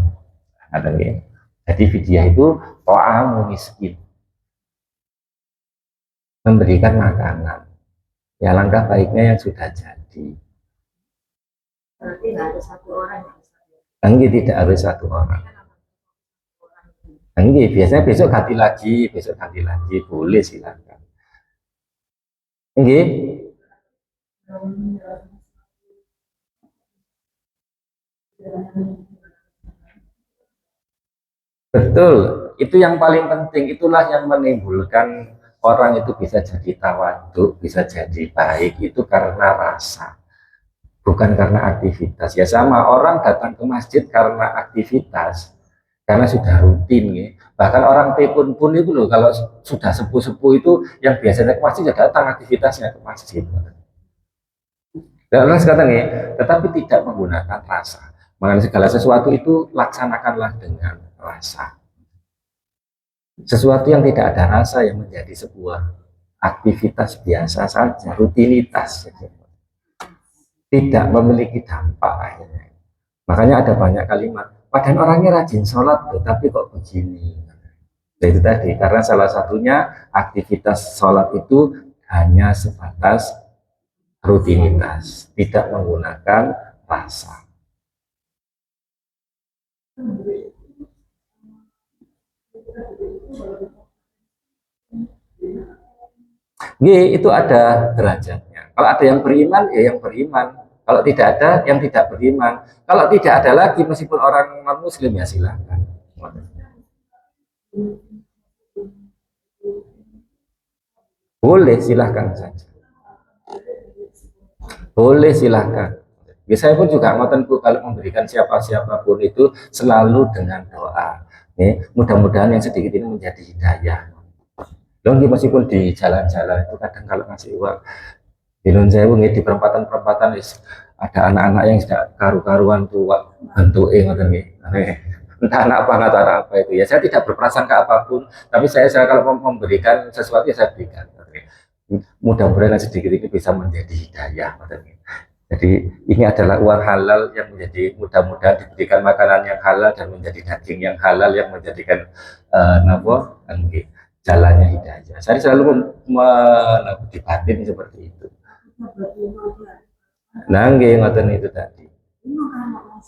ada ya. Jadi video itu to'amu miskin memberikan makanan ya langkah baiknya yang sudah jadi berarti tidak harus satu orang enggak tidak harus satu orang enggak biasanya besok ganti lagi boleh silakan enggak. Betul, itu yang paling penting, itulah yang menimbulkan orang itu bisa jadi tawaduk, bisa jadi baik, itu karena rasa, bukan karena aktivitas. Ya sama, orang datang ke masjid karena aktivitas, karena sudah rutin. Ya. Bahkan orang pikun pun itu loh, kalau sudah sepuh-sepuh itu, yang biasanya ke masjid ya datang aktivitasnya ke masjid. Allah kata nih, tetapi tidak menggunakan rasa. Mengenai segala sesuatu itu laksanakanlah dengan rasa. Sesuatu yang tidak ada rasa yang menjadi sebuah aktivitas biasa saja, rutinitas saja, tidak memiliki dampak akhirnya. Makanya ada banyak kalimat, padahal orangnya rajin sholat, tapi kok begini. Nah, itu tadi, karena salah satunya aktivitas sholat itu hanya sebatas rutinitas, tidak menggunakan rasa. Itu ada derajatnya. Kalau ada yang beriman, ya yang beriman. Kalau tidak ada, yang tidak beriman. Kalau tidak ada lagi, meskipun orang non-muslim, ya silahkan. Boleh, silahkan saja. Boleh, silahkan. Ya, saya pun juga ngotenku kalau memberikan siapa-siapapun itu selalu dengan doa. Mudah-mudahan yang sedikit ini menjadi hidayah. Loh, meskipun di jalan-jalan itu kadang kalau ngasih uang, di Lonsewu di perempatan-perempatan ada anak-anak yang sudah karu-karuan tua bentuke ngoten nggih. Entah anak apa atau anak apa itu ya. Saya tidak berprasangka apapun, tapi saya kalau memberikan sesuatu ya saya berikan. Mudah-mudahan sedikit ini bisa menjadi hidayah. Jadi ini adalah uang halal yang menjadi mudah-mudahan diberikan makanan yang halal dan menjadi daging yang halal yang menjadikan jalannya hidayah. Saya selalu dibatin seperti itu. Nangge ngoten itu tadi.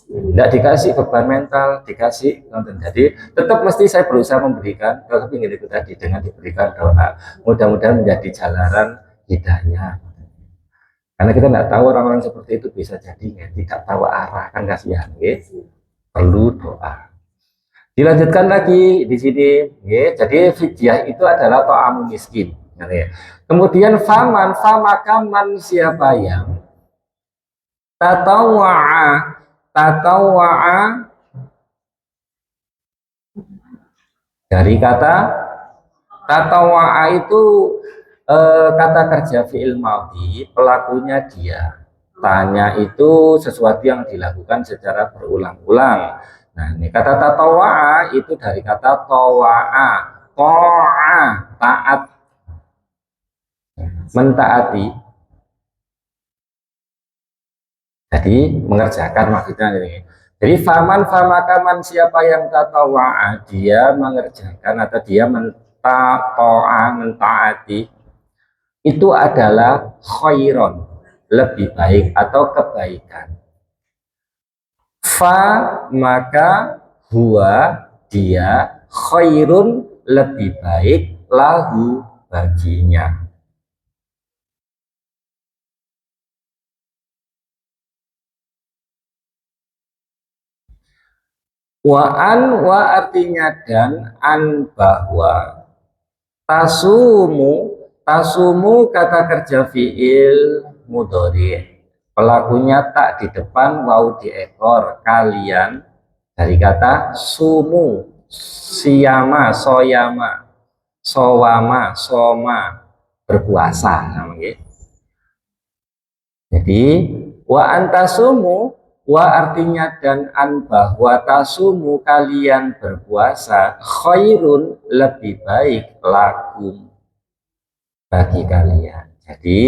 Tidak dikasih beban mental, dikasih nonton. Jadi tetap mesti saya berusaha memberikan, tapi ingin itu tadi dengan diberikan doa. Mudah-mudahan menjadi jalanan hidayah. Karena kita tidak tahu orang-orang seperti itu bisa jadi tidak tahu arah, kan kasihan, perlu doa. Dilanjutkan lagi di sini, jadi fidyah itu adalah ta'amu miskin. Kemudian famakaman siapa yang tatawwa'a dari kata tatawwa'a itu kata kerja fi'il madhi, pelakunya dia. Tanya itu sesuatu yang dilakukan secara berulang-ulang. Nah, ini kata tatawwa'a itu dari kata tawa'a, taat, mentaati. Jadi mengerjakan maksudnya ini. Jadi famakaman siapa yang tatawwa'a, dia mengerjakan atau dia mentaati, itu adalah khairon, lebih baik atau kebaikan. Maka huwa, dia, khairun, lebih baik, lahu, baginya. Wa artinya dan, an bahwa, tasumu kata kerja fiil mudhari, pelakunya tak di depan, wau di ekor, kalian, dari kata sumu, siyama, soyama, sowama, soma, berpuasa namanya. Jadi wa antasumu, wa artinya dan, an bahwa tasumu kalian berpuasa, khairun, lebih baik, lakum, bagi kalian. Jadi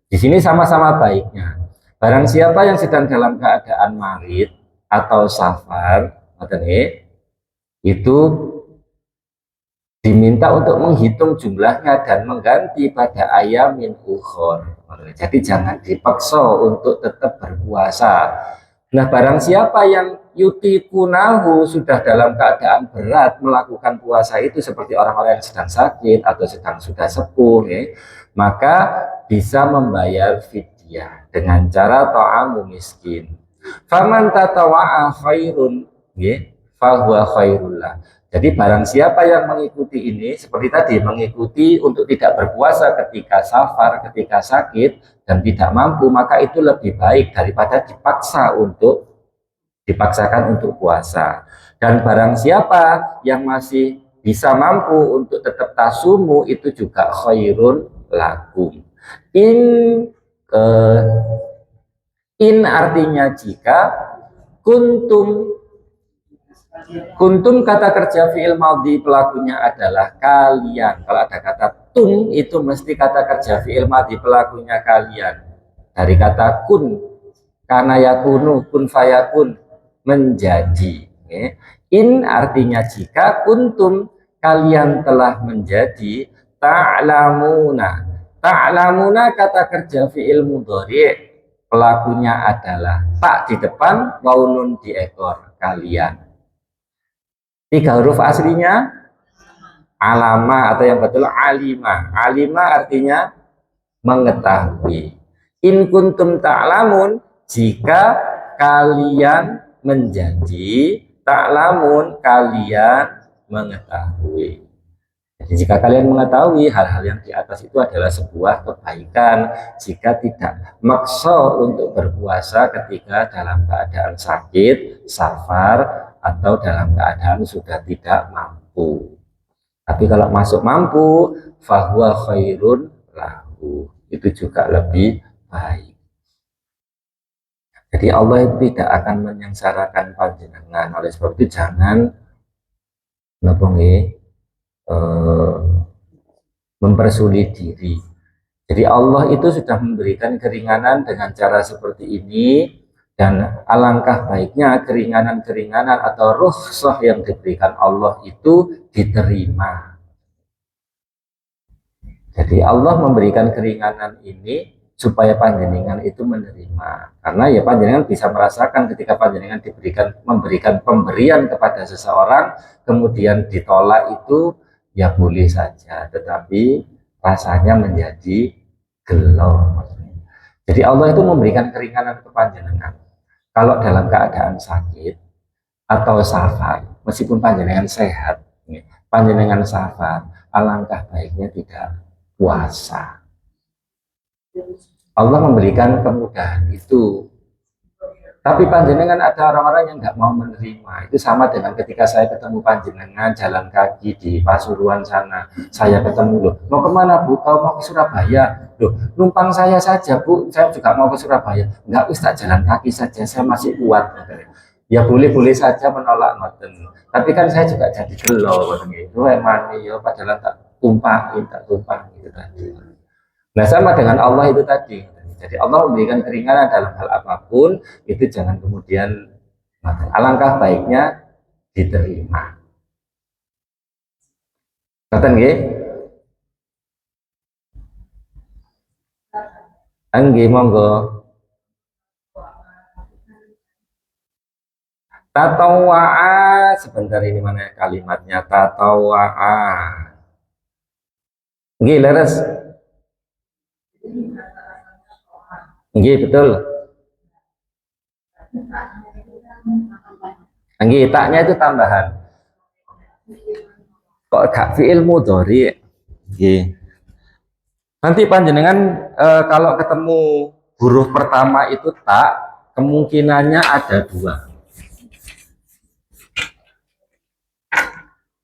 di sini sama-sama baiknya. Barang siapa yang sedang dalam keadaan marid atau safar, itu diminta untuk menghitung jumlahnya dan mengganti pada ayamin ukhor. Jadi jangan dipaksa untuk tetap berpuasa. Nah, barang siapa yang yutikunahu, sudah dalam keadaan berat melakukan puasa itu, seperti orang-orang yang sedang sakit atau sedang sudah sepuh, maka bisa membayar fidyah dengan cara ta'amu miskin. Faman tatawa'a khairun, fahuwa khairullah. Jadi barang siapa yang mengikuti ini, seperti tadi, mengikuti untuk tidak berpuasa ketika safar, ketika sakit, dan tidak mampu, maka itu lebih baik daripada dipaksakan untuk puasa. Dan barang siapa yang masih bisa mampu untuk tetap tasumu, itu juga khairun lakum. In artinya jika, kuntum. Kuntum kata kerja fi'il madhi pelakunya adalah kalian. Kalau ada kata tum itu mesti kata kerja fi'il madhi pelakunya kalian. Dari kata kun, karena yakunu, kun fayakun, menjadi. In artinya jika, kuntum kalian telah menjadi, ta'lamuna. Ta'lamuna kata kerja fi'il mudhari pelakunya adalah tak di depan, waunun di ekor kalian. 3 huruf aslinya alama atau yang betul alima. Alima artinya mengetahui. In kuntum ta'lamun, jika kalian menjadi, ta'lamun kalian mengetahui. Jadi jika kalian mengetahui hal-hal yang di atas itu adalah sebuah kebaikan, jika tidak maksa untuk berpuasa ketika dalam keadaan sakit, safar, atau dalam keadaan sudah tidak mampu. Tapi kalau masuk mampu, fahuwa khairun lahu, itu juga lebih baik. Jadi Allah itu tidak akan menyengsarakan panjenengan. Oleh sebab itu jangan mempersulit diri. Jadi Allah itu sudah memberikan keringanan dengan cara seperti ini, dan alangkah baiknya keringanan-keringanan atau rukhsah yang diberikan Allah itu diterima. Jadi Allah memberikan keringanan ini supaya panjenengan itu menerima. Karena ya panjenengan bisa merasakan ketika panjenengan memberikan pemberian kepada seseorang, kemudian ditolak itu ya boleh saja, tetapi rasanya menjadi gelo. Jadi Allah itu memberikan keringanan kepada panjenengan. Kalau dalam keadaan sakit atau safar, meskipun panjenengan sehat, panjenengan safar, alangkah baiknya tidak puasa. Allah memberikan kemudahan itu. Tapi panjenengan ada orang-orang yang nggak mau menerima. Itu sama dengan ketika saya ketemu panjenengan jalan kaki di Pasuruan sana. Saya ketemu, loh, mau kemana Bu? Kau mau ke Surabaya? Loh, numpang saya saja Bu, saya juga mau ke Surabaya. Nggak bisa jalan kaki saja, saya masih kuat. Ya boleh-boleh saja menolak ngoten. Tapi kan saya juga jadi gelo gitu. Emang ya padahal tak tumpah gitu tadi. Nah sama dengan Allah itu tadi. Jadi Allah memberikan keringanan dalam hal apapun, itu jangan kemudian alangkah baiknya diterima. Kata nggih? Nggih monggo. Tatawa'a, sebentar ini mana kalimatnya, tatawa'a. Nggih leres. Nggih betul. Nggih taknya itu tambahan. Kok gak fi'il mudhari? Nggih. Nanti panjenengan kalau ketemu huruf pertama itu tak, kemungkinannya ada 2.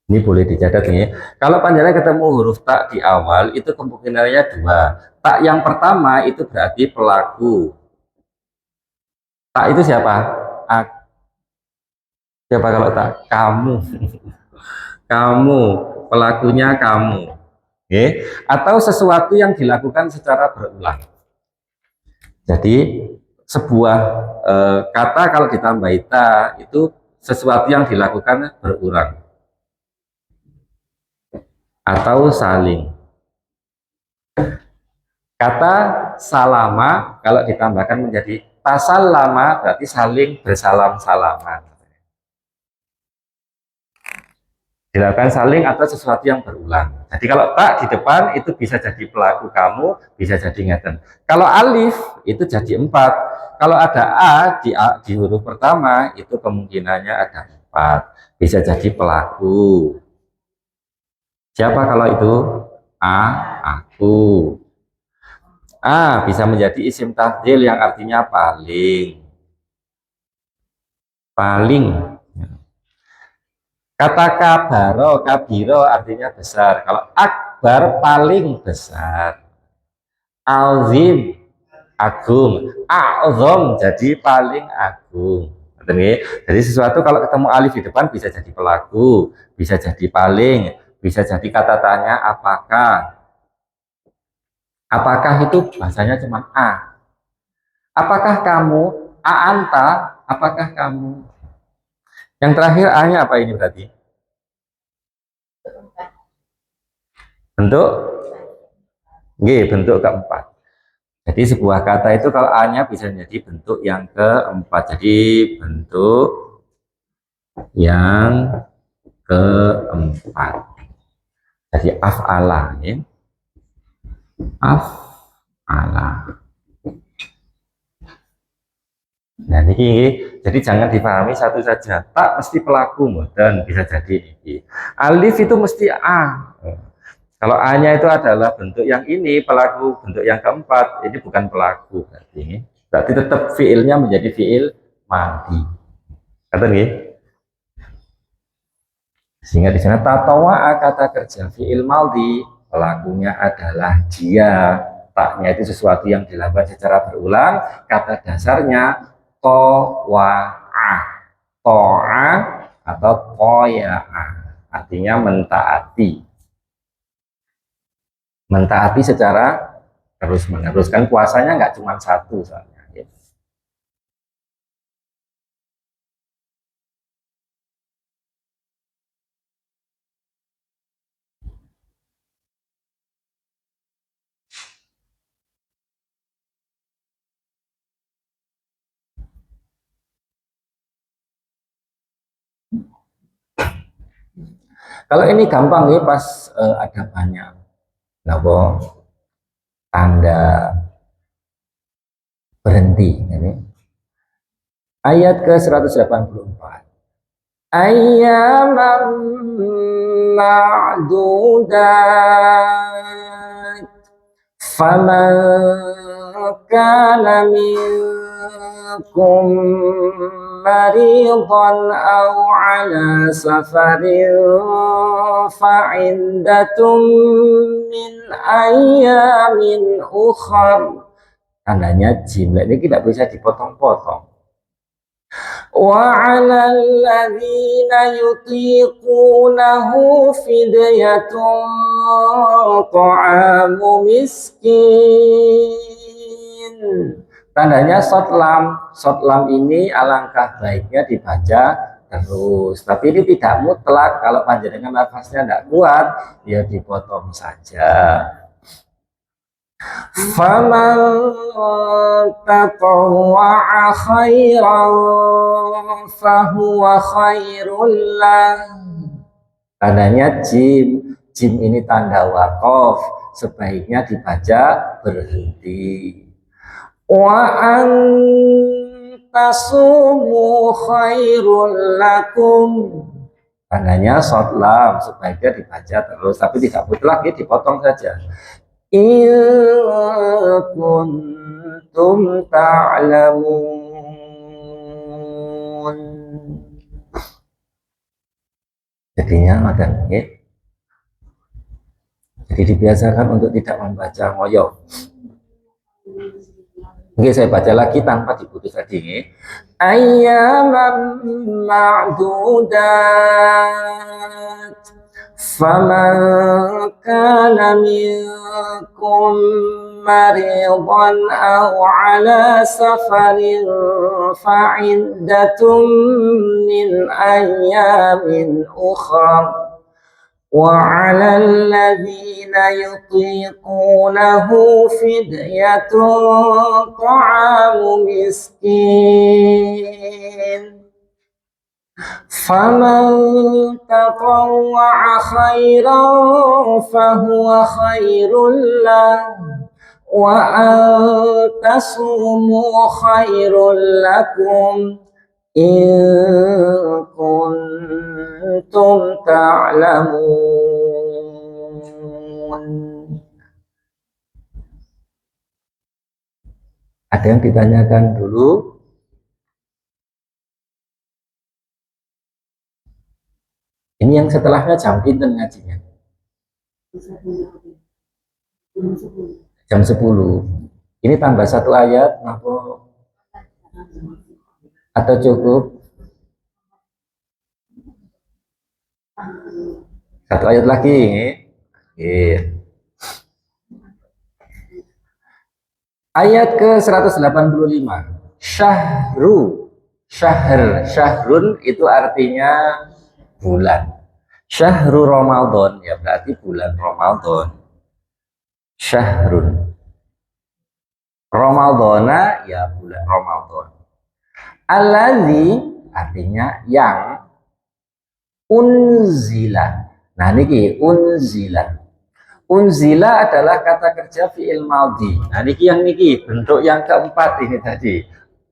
Ini boleh dicatat nih. Kalau panjenengan ketemu huruf tak di awal, itu kemungkinannya 2. Tak yang pertama itu berarti pelaku. Tak itu siapa? Siapa kalau tak? Kamu. Kamu, pelakunya kamu. Okay. Atau sesuatu yang dilakukan secara berulang. Jadi sebuah kata kalau ditambah ta itu sesuatu yang dilakukan berulang. Atau saling. Kata salama kalau ditambahkan menjadi tasallama berarti saling bersalam-salaman. Dilakukan saling atau sesuatu yang berulang. Jadi kalau tak di depan itu bisa jadi pelaku kamu, bisa jadi ngeten. Kalau alif itu jadi 4. Kalau ada di huruf pertama itu kemungkinannya ada 4. Bisa jadi pelaku. Siapa kalau itu? Aku. Bisa menjadi isim tafdhil yang artinya paling. Paling. Kata kabiro artinya besar. Kalau akbar paling besar. Azim agung, a'zam jadi paling agung. Jadi sesuatu kalau ketemu alif di depan bisa jadi pelaku, bisa jadi paling, bisa jadi kata tanya apakah. Apakah itu bahasanya cuma a. Apakah kamu? A anta, apakah kamu? Yang terakhir a-nya apa ini berarti? Bentuk bentuk keempat. Jadi sebuah kata itu kalau a-nya bisa menjadi bentuk yang keempat. Jadi bentuk yang keempat. Jadi af'ala ya. Af'ala. Nah ini jadi jangan dipahami satu saja. Tak mesti pelaku dan bisa jadi ini. Alif itu mesti a. Kalau a-nya itu adalah bentuk yang ini, pelaku bentuk yang keempat, ini bukan pelaku berarti tetap fiilnya menjadi fiil madhi. Kata nih. Sehingga di sana tatawa kata kerja fiil madhi, pelakunya adalah dia. Taknya itu sesuatu yang dilakukan secara berulang, kata dasarnya towa'a, to'a atau toya'a, artinya mentaati. Mentaati secara terus menerus, kan puasanya nggak cuma satu soalnya. Kalau ini gampang nih pas ada banyak tanda berhenti ini. Ayat ke-184. Ayyaman ma'dudat faman kana minkum maridan aw ala safarin fa'indatum min ayyamin ukhar. Tandanya jim, ini tidak bisa dipotong-potong. Wa 'alal ladzina yutiqunahu fidyatun ta'amu miskin. Tandanya sotlam ini alangkah baiknya dibaca terus, tapi ini tidak mutlak. Kalau panjenengan nafasnya tidak kuat, ya dipotong saja. Faman tatawwa'a khairan fahuwa khairul lah. Tandanya jim ini tanda wakof, sebaiknya dibaca berhenti. Wa antasumu khairul lakum. Tandanya sotlam, sebaiknya dibaca terus, tapi tidak mutlak, ya dipotong saja. In kuntum ta'lamun. Jadinya ada ya. Jadi dibiasakan untuk tidak membaca ngoyo. Oke, saya baca lagi tanpa diputus tadi ya. Ayyaman ma'dudat faman kana minkum maridan aw ala safarin fa'iddatun min ayyamin ukhra wa 'alal ladzina yutiqunahu fidyatun ta'amu miskin. Faman tatawwa'a khairan fahuwa khairul lah wa antasumu khairul lakum in kuntum ta'lamun. Ada yang ditanyakan dulu? Ini yang setelahnya jam pinten ngajinya? Jam 10. Ini tambah satu ayat, apa? Atau cukup? Satu ayat lagi. Oke. Ayat ke-185. Syahru. Syahrun itu artinya bulan. Syahru Ramadan ya berarti bulan Ramadan. Syahrun. Ramadana ya bulan Ramadan. Alladzi artinya yang unzila. Nah niki unzila. Unzila adalah kata kerja fi'il madhi. Nah niki bentuk yang keempat ini tadi.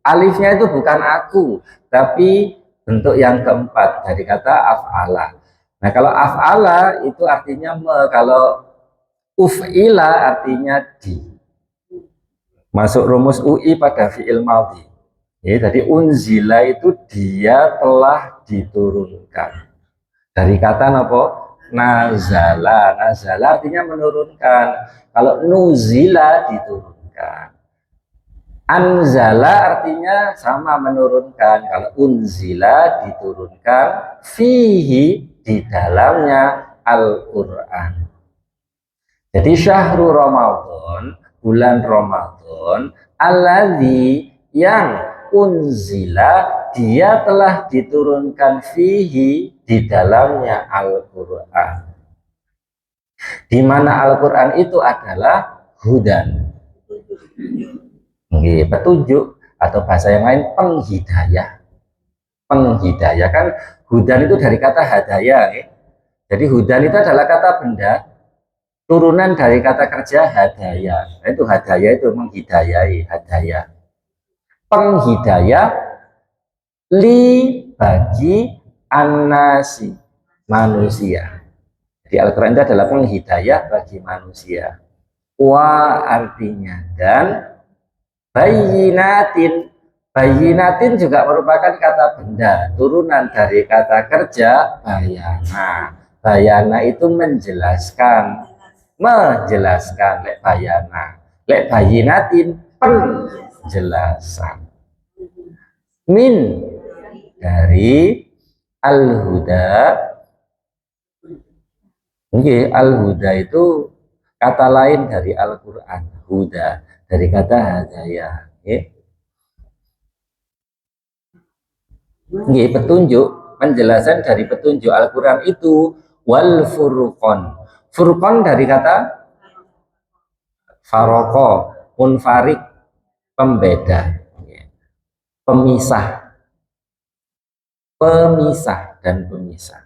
Alifnya itu bukan aku, tapi bentuk yang keempat dari kata af'ala. Nah kalau af'ala itu artinya kalau uf'ila artinya di. Masuk rumus UI pada fi'il madhi. Ya, jadi unzila itu dia telah diturunkan. Dari kata apa? Nazala. Nazala artinya menurunkan. Kalau nuzila diturunkan. Anzala artinya sama menurunkan. Kalau unzila diturunkan. Fihi di dalamnya Al-Quran. Jadi syahrul Ramadan, bulan Ramadan, alladzi yang unzila dia telah diturunkan fihi di dalamnya Al-Quran. Di mana Al-Quran itu adalah hudan, petunjuk atau bahasa yang lain penghidayah. Penghidayah kan hudan itu dari kata hadaya. Jadi hudan itu adalah kata benda turunan dari kata kerja hadaya. Itu hadaya itu menghidayai, hadaya. Penghidayah li bagi anasi manusia. Jadi Al-Quran itu adalah penghidayah bagi manusia. Wa artinya dan bayinatin. Bayinatin juga merupakan kata benda turunan dari kata kerja bayana. Bayana itu menjelaskan, lek bayana, lek bayinatin penjelasan. Min dari al-huda. Oke, al-huda itu kata lain dari Al-Quran. Huda dari kata hadaya. Oke, petunjuk, penjelasan dari petunjuk Al-Quran itu wal furqon. Furqon dari kata faroko, munfarik, pembeda, pemisah, dan pemisah.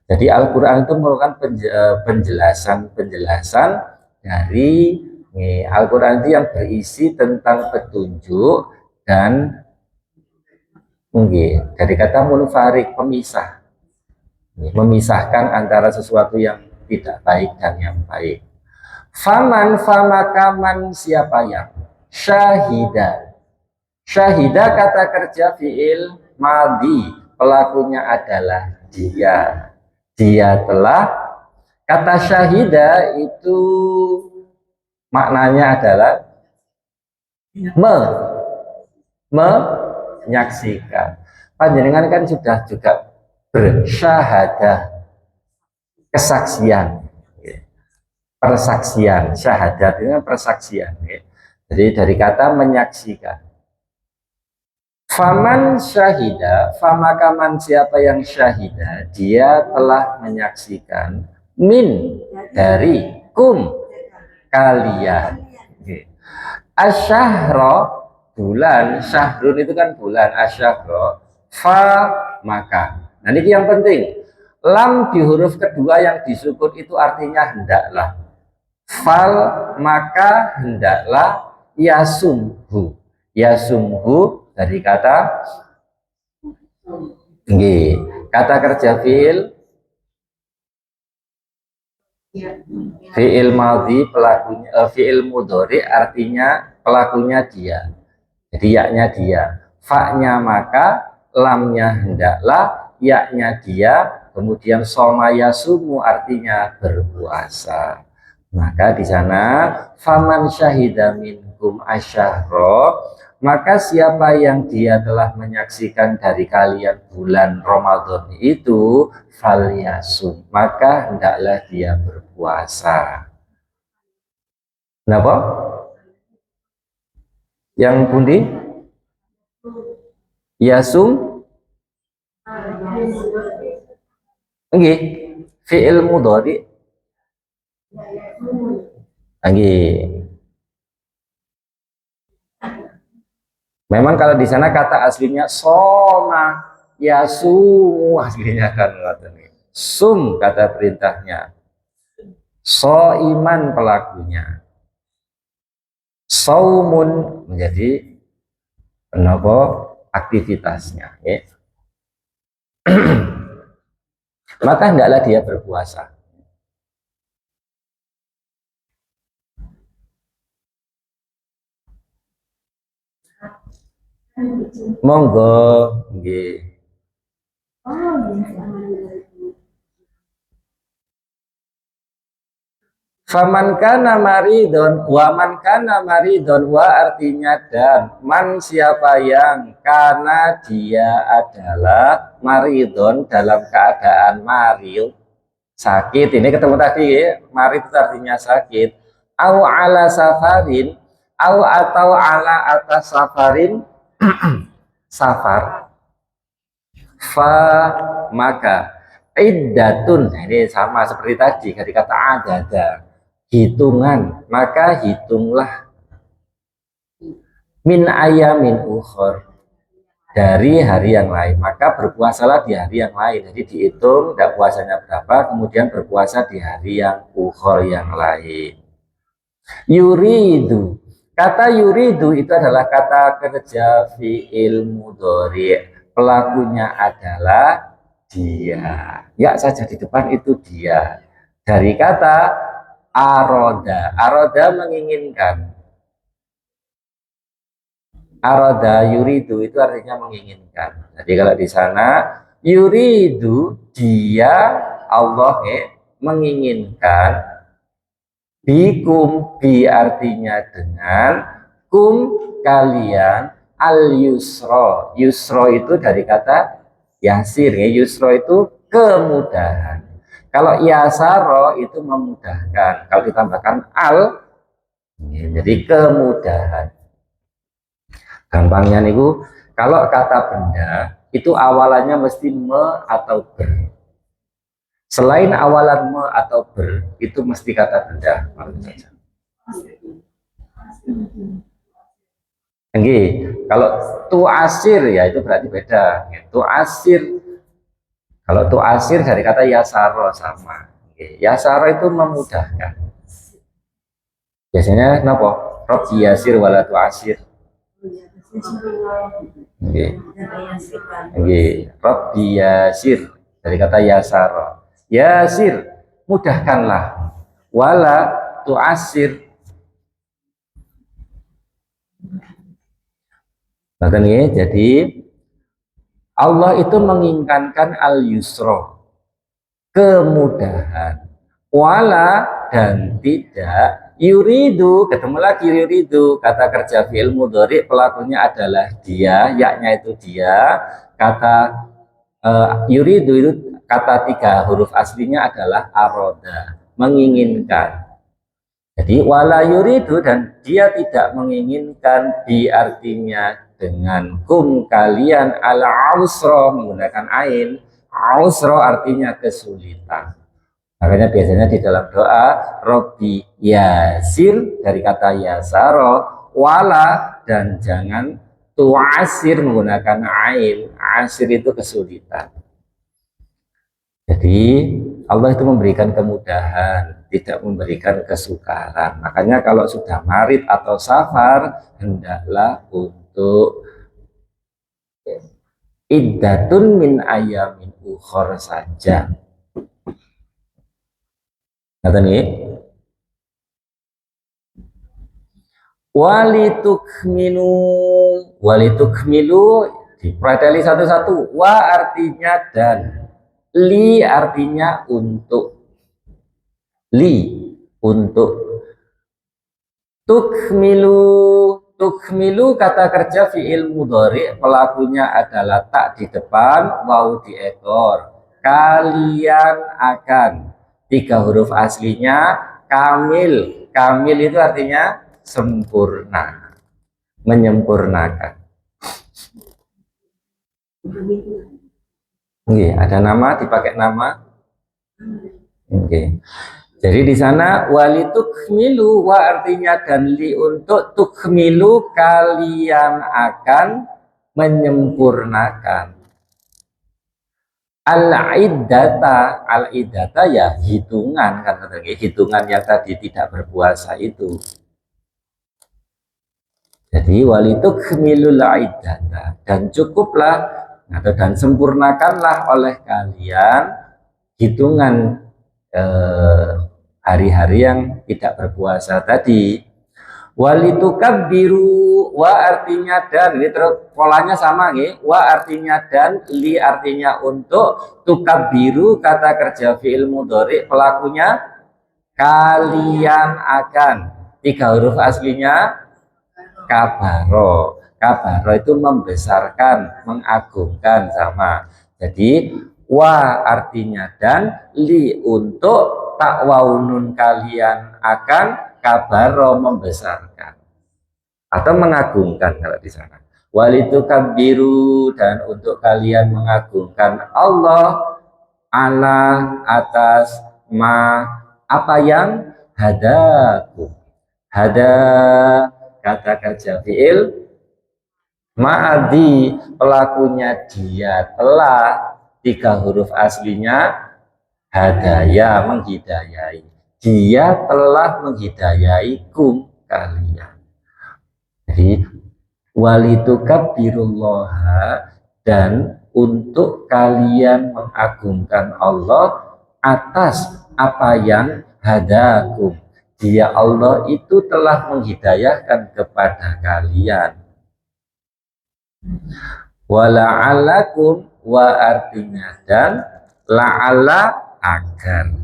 Jadi Al-Quran itu merupakan penjelasan dari Al-Quran itu yang berisi tentang petunjuk dan dari kata munfarik, pemisah, memisahkan antara sesuatu yang tidak baik dan yang baik. Faman famakaman siapa yang syahida. Syahida kata kerja fi'il madhi, pelakunya adalah dia. Dia telah, kata syahida itu maknanya adalah menyaksikan. Panjenengan kan sudah juga bersyahadah, kesaksian, persaksian. Syahadat itu persaksian. Jadi dari kata menyaksikan. Faman syahida, famakaman siapa yang syahida, dia telah menyaksikan min dari kalian. Asyahro bulan, syahrun itu kan bulan, asyahro fa maka. Nah ini yang penting. Lam di huruf kedua yang disukun itu artinya hendaklah. Fal maka hendaklah yasumhu. Yasumhu dari kata kata kerja fi'il madhi, pelakunya fi'il mudhari artinya pelakunya dia. Jadi yaknya dia, fa-nya maka, lamnya hendaklah, yaknya dia, kemudian soma yasumu artinya berpuasa. Maka di sana faman syahida min minkum asyahra, maka siapa yang dia telah menyaksikan dari kalian bulan Ramadan itu falyasum, maka hendaklah dia berpuasa. Kenapa? Yang pundi? Yasum? Nggih, fi'il mudhari. Nggih. Memang kalau di sana kata aslinya soma, yasumu aslinya kan. Sum kata perintahnya. So iman pelakunya. Saumun menjadi apa aktivitasnya. Ya. Maka hendaklah dia berpuasa. Monggo, nggih. Faman kana maridon, wa man kana maridon, wa artinya dan man siapa yang karena dia adalah maridon dalam keadaan marid, sakit. Ini ketemu tadi ya, marid itu artinya sakit. Au ala safarin, au atau ala atas safarin, safar. Fa maka iddatun, ini sama seperti tadi dari kata adada, hitungan, maka hitunglah min ayamin ukhor, dari hari yang lain, maka berpuasalah di hari yang lain. Jadi dihitung tidak puasanya berapa, kemudian berpuasa di hari yang ukhor yang lain. Yuridu, kata yuridu itu adalah kata kerja fi'il mudhari, pelakunya adalah dia, ya saja di depan itu dia, dari kata aroda. Aroda menginginkan, aroda yuridu itu artinya menginginkan. Jadi kalau di sana yuridu dia, Allah menginginkan, bikum bi artinya dengan, kum kalian, al yusro. Yusro itu dari kata yasir, ya. Yusro itu kemudahan. Kalau yasaro itu memudahkan. Kalau ditambahkan al, ya, jadi kemudahan. Gampangnya niku, kalau kata benda itu awalannya mesti me atau ber. Selain awalan me atau ber, itu mesti kata benda. Oke, kalau tu asir ya itu berarti beda. Tu asir, kalau tu asir dari kata yasaro sama. Oke, yasaro itu memudahkan. Biasanya kenapa? Rob yasir wala tu asir. Oke, oke, Rob yasir dari kata yasaro. Yasir, mudahkanlah. Wala tu asir. Bahkan ya, jadi Allah itu menginginkan al-yusro, kemudahan. Wala dan tidak yuridu, ketemu lagi yuridu, kata kerja fi'il mudhari, pelakunya adalah dia, yaknya itu dia. Kata yuridu itu kata tiga huruf aslinya adalah aroda, menginginkan. Jadi wala yuridu dan dia tidak menginginkan, di artinya dengan kum kalian ala ausro menggunakan ain. Ausro artinya kesulitan. Makanya biasanya di dalam doa Robbi yasir dari kata yasaro, wala dan jangan tuasir menggunakan ain. Asir itu kesulitan. Jadi Allah itu memberikan kemudahan, tidak memberikan kesukaran. Makanya kalau sudah marid atau safar, hendaklah untuk iddatun min ayamin ukhor saja. Kata nih, walitukmilu dipradali satu-satu. Wa artinya dan, li artinya untuk, li untuk, Tukmilu, tukmilu kata kerja fi'il mudhari, pelakunya adalah tak di depan, waw di ekor. Kalian akan, tiga huruf aslinya kamil. Kamil itu artinya sempurna, menyempurnakan. Oke, ada nama, dipakai nama. Oke. Jadi di sana walitukmilu, wa artinya dan li untuk tukmilu, kalian akan menyempurnakan. Al-iddata ya hitungan, kan hitungan yang tadi tidak berpuasa itu. Jadi walitukmilul iddata, dan cukuplah atau dan sempurnakanlah oleh kalian hitungan hari-hari yang tidak berpuasa tadi. Walitukabbiru, wa artinya dan, ini terus polanya sama nih. Wa artinya dan, li artinya untuk, tukabbiru kata kerja fi'il mudhari, pelakunya kalian akan, tiga huruf aslinya kabaro. Kabaro itu membesarkan, mengagungkan, sama. Jadi wa artinya dan, li untuk, takwaunun kalian akan, kabaro membesarkan atau mengagungkan kalau di sana. Walitukabbiru, dan untuk kalian mengagungkan Allah ala atas ma apa yang hadaku. Hada kata kerja fi'il ma'adi, pelakunya dia telah, tiga huruf aslinya hadaya, menghidayai. Dia telah menghidayaikum, kalian. Jadi walitukabbirullaha, dan untuk kalian mengagungkan Allah atas apa yang hadakum, dia Allah itu telah menghidayahkan kepada kalian. Wala'alakum, wa artinya dan, la'ala agar,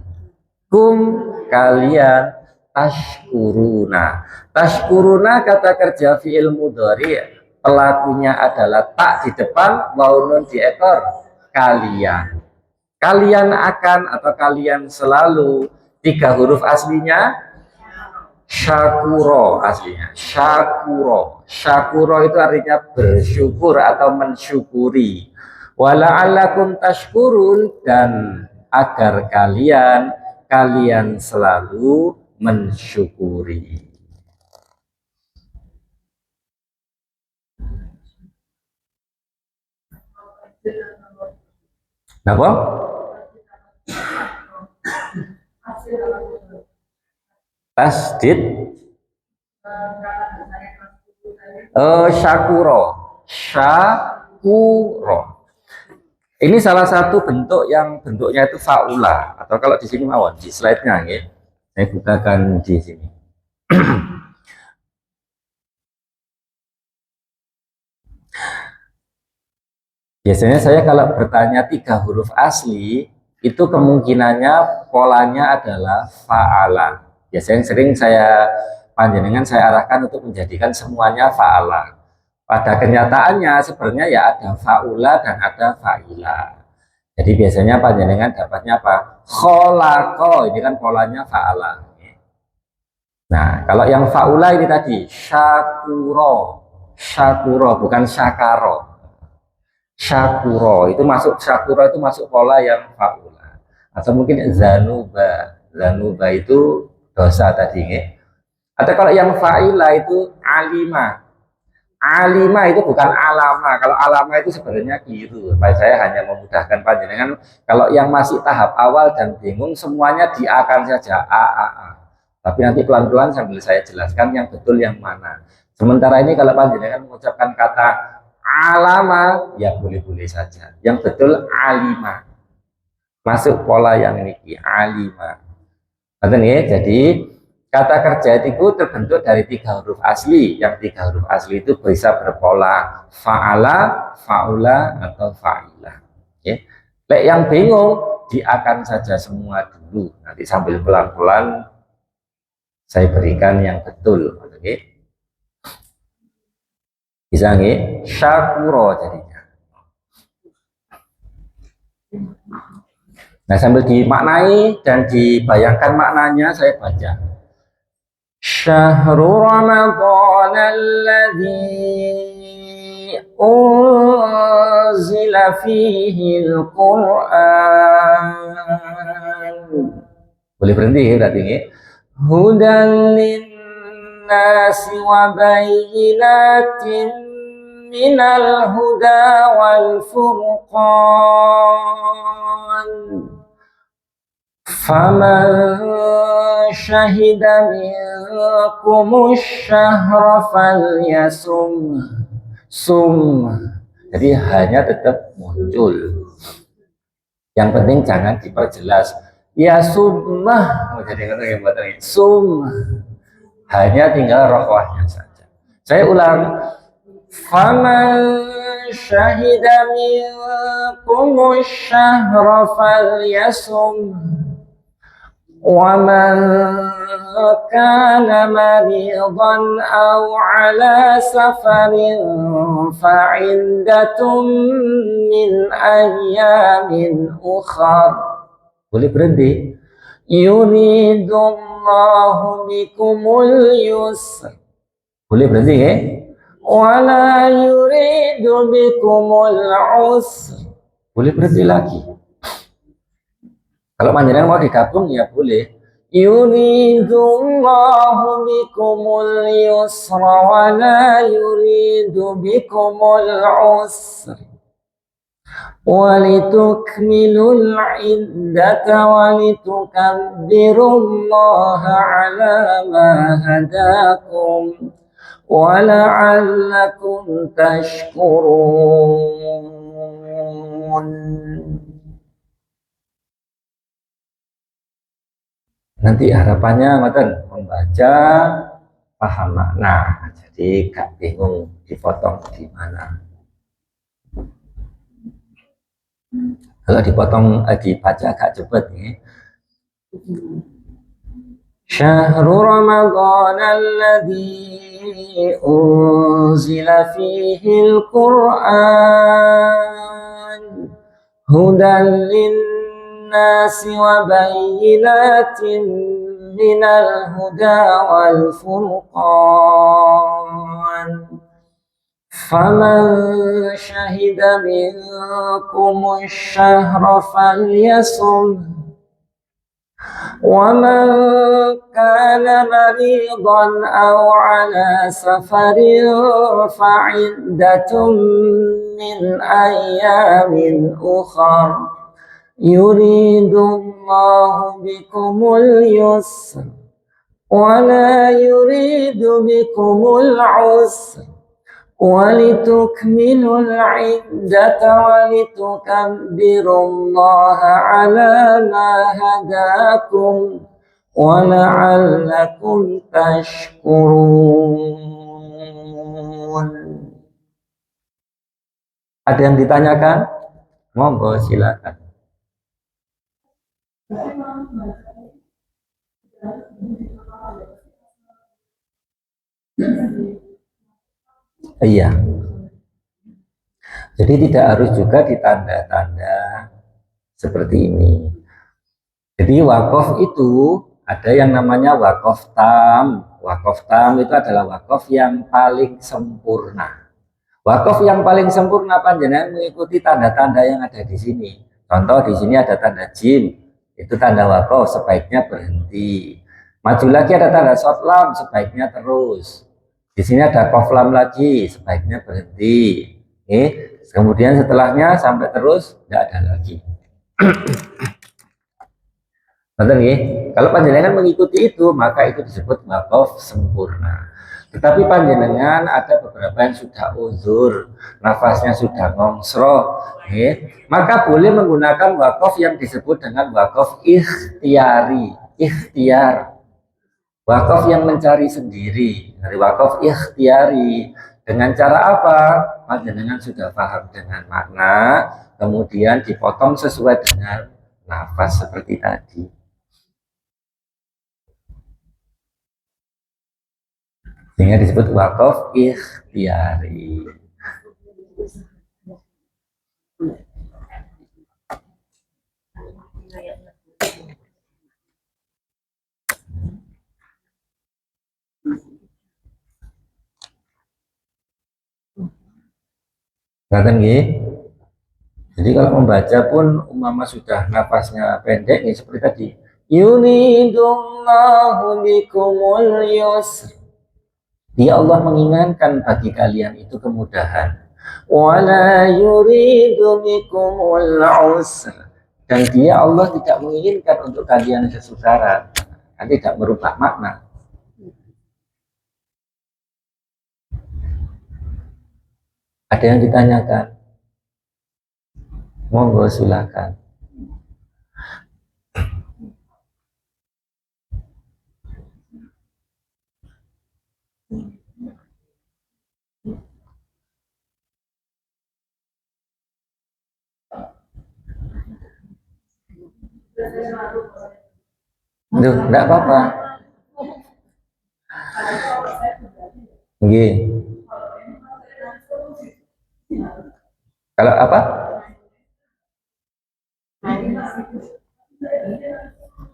kum kalian, tashkuruna. Tashkuruna kata kerja fi'il mudhari, pelakunya adalah tak di depan, waunun di ekor, kalian. Kalian akan atau kalian selalu, tiga huruf aslinya syakuro, aslinya syakuro. Syakuro itu artinya bersyukur atau mensyukuri. Wala'allakum tashkurun, dan agar kalian selalu mensyukuri. Kenapa? Tasdid. Syakuro. Syakuro. Ini salah satu bentuk yang bentuknya itu faula, atau kalau di sini mawon di slide-nya ya. Saya bukakan di sini. Biasanya saya kalau bertanya tiga huruf asli, itu kemungkinannya polanya adalah fa'ala. Biasanya sering panjenengan saya arahkan untuk menjadikan semuanya fa'ala. Pada kenyataannya sebenarnya ya ada fa'ula dan ada fa'ila. Jadi biasanya panjenengan dapatnya apa? Kholako, ini kan polanya fa'ala. Nah, kalau yang fa'ula ini tadi, syakuro. Syakuro, bukan syakaro. Syakuro itu masuk pola yang fa'ula. Atau mungkin zanuba itu dosa tadi ya. Atau kalau yang fa'ila itu alima itu bukan alama. Kalau alama itu sebenarnya keliru. Saya hanya memudahkan panjenengan. Kalau yang masih tahap awal dan bingung, semuanya diakan saja a. Tapi nanti pelan-pelan sambil saya jelaskan yang betul yang mana. Sementara ini kalau panjenengan mengucapkan kata alama, ya boleh-boleh saja. Yang betul alima. Masuk pola yang ini, alima. Jadi kata kerja itu terbentuk dari tiga huruf asli. Yang tiga huruf asli itu bisa berpola fa'ala, fa'ula, atau fa'ila. Yang bingung, diakan saja semua dulu. Nanti sambil pelan-pelan saya berikan yang betul. nggih. Bisa nggih? Syakuro jadinya. Nah, sambil dimaknai dan dibayangkan maknanya saya baca. Syahrul Ramadan alladzi unzila fihi al-Qur'an. Boleh berhenti ya berarti ini. Hudan linnasi wa bayyinatin minal huda wal furqan. Faman syahida minkumus syahra falyasum. Jadi hanya tetap muncul. Yang penting jangan diperjelas. Ya summah, jadi sum, hanya tinggal rohwahnya saja. Saya ulang. Faman syahida minkumus syahra falyasum. ومن كان مريضا أو على سفر فعدة من أيام أخر. Boleh berhenti. Yuridullahu bikumul yusr. Boleh berhenti ya? Wala yuridu bikumul usr. Boleh berhenti lagi. Kalau panjenengan mau digabung ya boleh. Yuridullahu bikumul yusra wa la yuridu bikumul usra. Walitukmilul iddata walitukabbirullaha ala ma hadakum wa la'allakum tashkurun. Nanti harapannya ngoten membaca paham makna, jadi gak bingung dipotong di mana. Kalau dipotong dibaca agak cepet nih. Syahrul Ramadan alladzi unzila fihi al-Qur'an hudan lin-nasi wa bayyinatin minal huda wal furqan. Faman syahida minkumus syahra falyasum. ومن كان مريضا أو على سفر فعدة من أيام أخر يريد الله بكم اليسر ولا يريد بكم العسر ولتكملوا العدة ولتكبروا الله على ما هداكم ولعلكم تشكرون. Ada yang ditanyakan? Monggo silakan. Iya. Jadi tidak harus juga ditanda-tanda seperti ini. Jadi wakaf itu ada yang namanya wakaf tam. Wakaf tam itu adalah wakaf yang paling sempurna. Wakaf yang paling sempurna panjenengan mengikuti tanda-tanda yang ada di sini. Contoh di sini ada tanda jim, itu tanda wakaf, sebaiknya berhenti. Maju lagi ada tanda short lam, sebaiknya terus. Di sini ada qaf lam lagi, sebaiknya berhenti. Kemudian setelahnya sampai terus tidak ada lagi. Kalau panjenengan mengikuti itu, maka itu disebut wakaf sempurna. Tetapi panjenengan ada beberapa yang sudah uzur, nafasnya sudah ngongsroh, maka boleh menggunakan wakaf yang disebut dengan wakaf ikhtiari, ikhtiar. Wakaf yang mencari sendiri, dari wakaf ikhtiari. Dengan cara apa? Panjenengan sudah paham dengan makna, kemudian dipotong sesuai dengan nafas seperti tadi. sehingga disebut wakaf ikhtiyari. Ngaten nggih. Jadi kalau membaca pun umpama sudah nafasnya pendek nih seperti tadi. Yuridullahu bikumul yusr. Dia Allah menginginkan bagi kalian itu kemudahan. Wala yuridu bikumul usr. Dan dia Allah tidak menginginkan untuk kalian kesusahan. Kan tidak merubah makna. Ada yang ditanyakan? Monggo silakan. Duh, enggak apa-apa. Nggih. Kalau apa?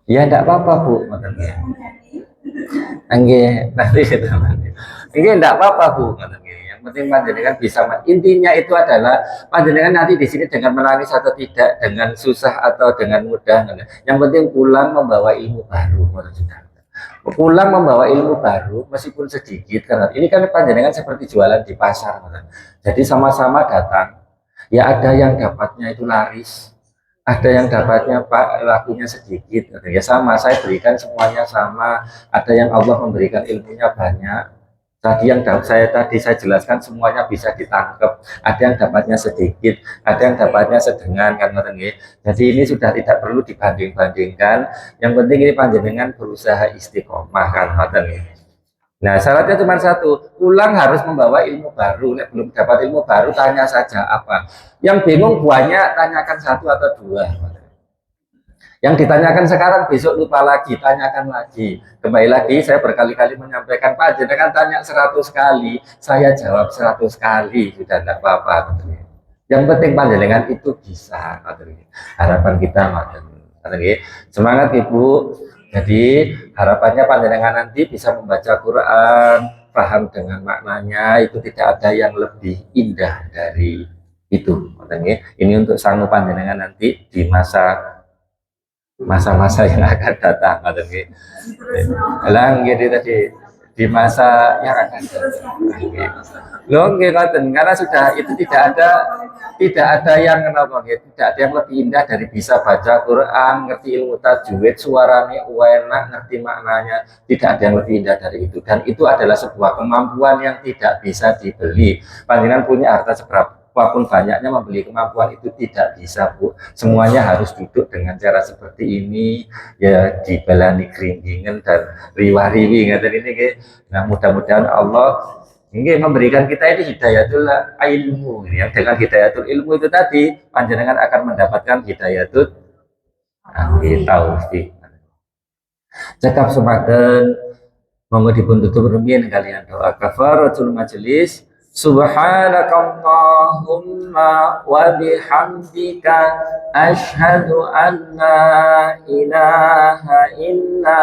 Ya enggak apa-apa, Bu. Nggih, nanti kita nggih enggak apa-apa, Bu. Yang penting panjenengan bisa, intinya itu adalah panjenengan nanti di sini dengan menangis atau tidak, dengan susah atau dengan mudah. Yang penting pulang membawa ilmu baru, pulang membawa ilmu baru meskipun sedikit, karena ini kan panjenengan seperti jualan di pasar. Jadi sama-sama datang, ya ada yang dapatnya itu laris, ada yang dapatnya Pak lakunya sedikit, ya sama, saya berikan semuanya sama. Ada yang Allah memberikan ilmunya banyak, tadi yang saya jelaskan semuanya bisa ditangkap. Ada yang dapatnya sedikit, ada yang dapatnya sedengan, kan ya. Jadi ini sudah tidak perlu dibanding-bandingkan. Yang penting ini panjenengan berusaha istiqomah, kan ya. Nah, syaratnya cuma satu, pulang harus membawa ilmu baru. Belum dapat ilmu baru, tanya saja apa. Yang bingung banyak, tanyakan satu atau dua. Yang ditanyakan sekarang, besok lupa lagi, tanyakan lagi. Kembali lagi, saya berkali-kali menyampaikan, Pak, jangan tanya 100 kali, saya jawab 100 kali, sudah tidak apa-apa. Yang penting panjenengan itu bisa. Harapan kita, semangat Ibu. Jadi harapannya panjenengan nanti bisa membaca Quran, paham dengan maknanya, itu tidak ada yang lebih indah dari itu. Ini untuk sanggup panjenengan nanti di masa-masa yang akan datang. Elang gitu tadi, di masa yang akan datang. Loh, karena sudah itu tidak ada yang tidak ada yang lebih indah dari bisa baca Quran, ngerti ilmu tajwid, suaranya enak, ngerti maknanya. Tidak ada yang lebih indah dari itu, dan itu adalah sebuah kemampuan yang tidak bisa dibeli. Panjenengan punya harta seberapapun banyaknya, membeli kemampuan itu tidak bisa, Bu. Semuanya harus duduk dengan cara seperti ini, ya dibelani keringgingan dan riwa-riwi ini. Nah, mudah-mudahan Allah ini memberikan kita ini hidayatul ilmu. Yang dengan hidayatul ilmu itu tadi, panjenengan akan mendapatkan hidayatul taufik. Cekap sematen, monggo dipun tutup rumiyin kalian doa kafaratul majelis. Subhanakallahumma wa bihamdika asyhadu an la ilaha illa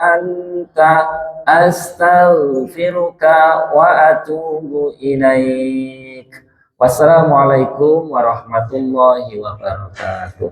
anta astaghfiruka wa atubu ilaik. Wassalamualaikum warahmatullahi wabarakatuh.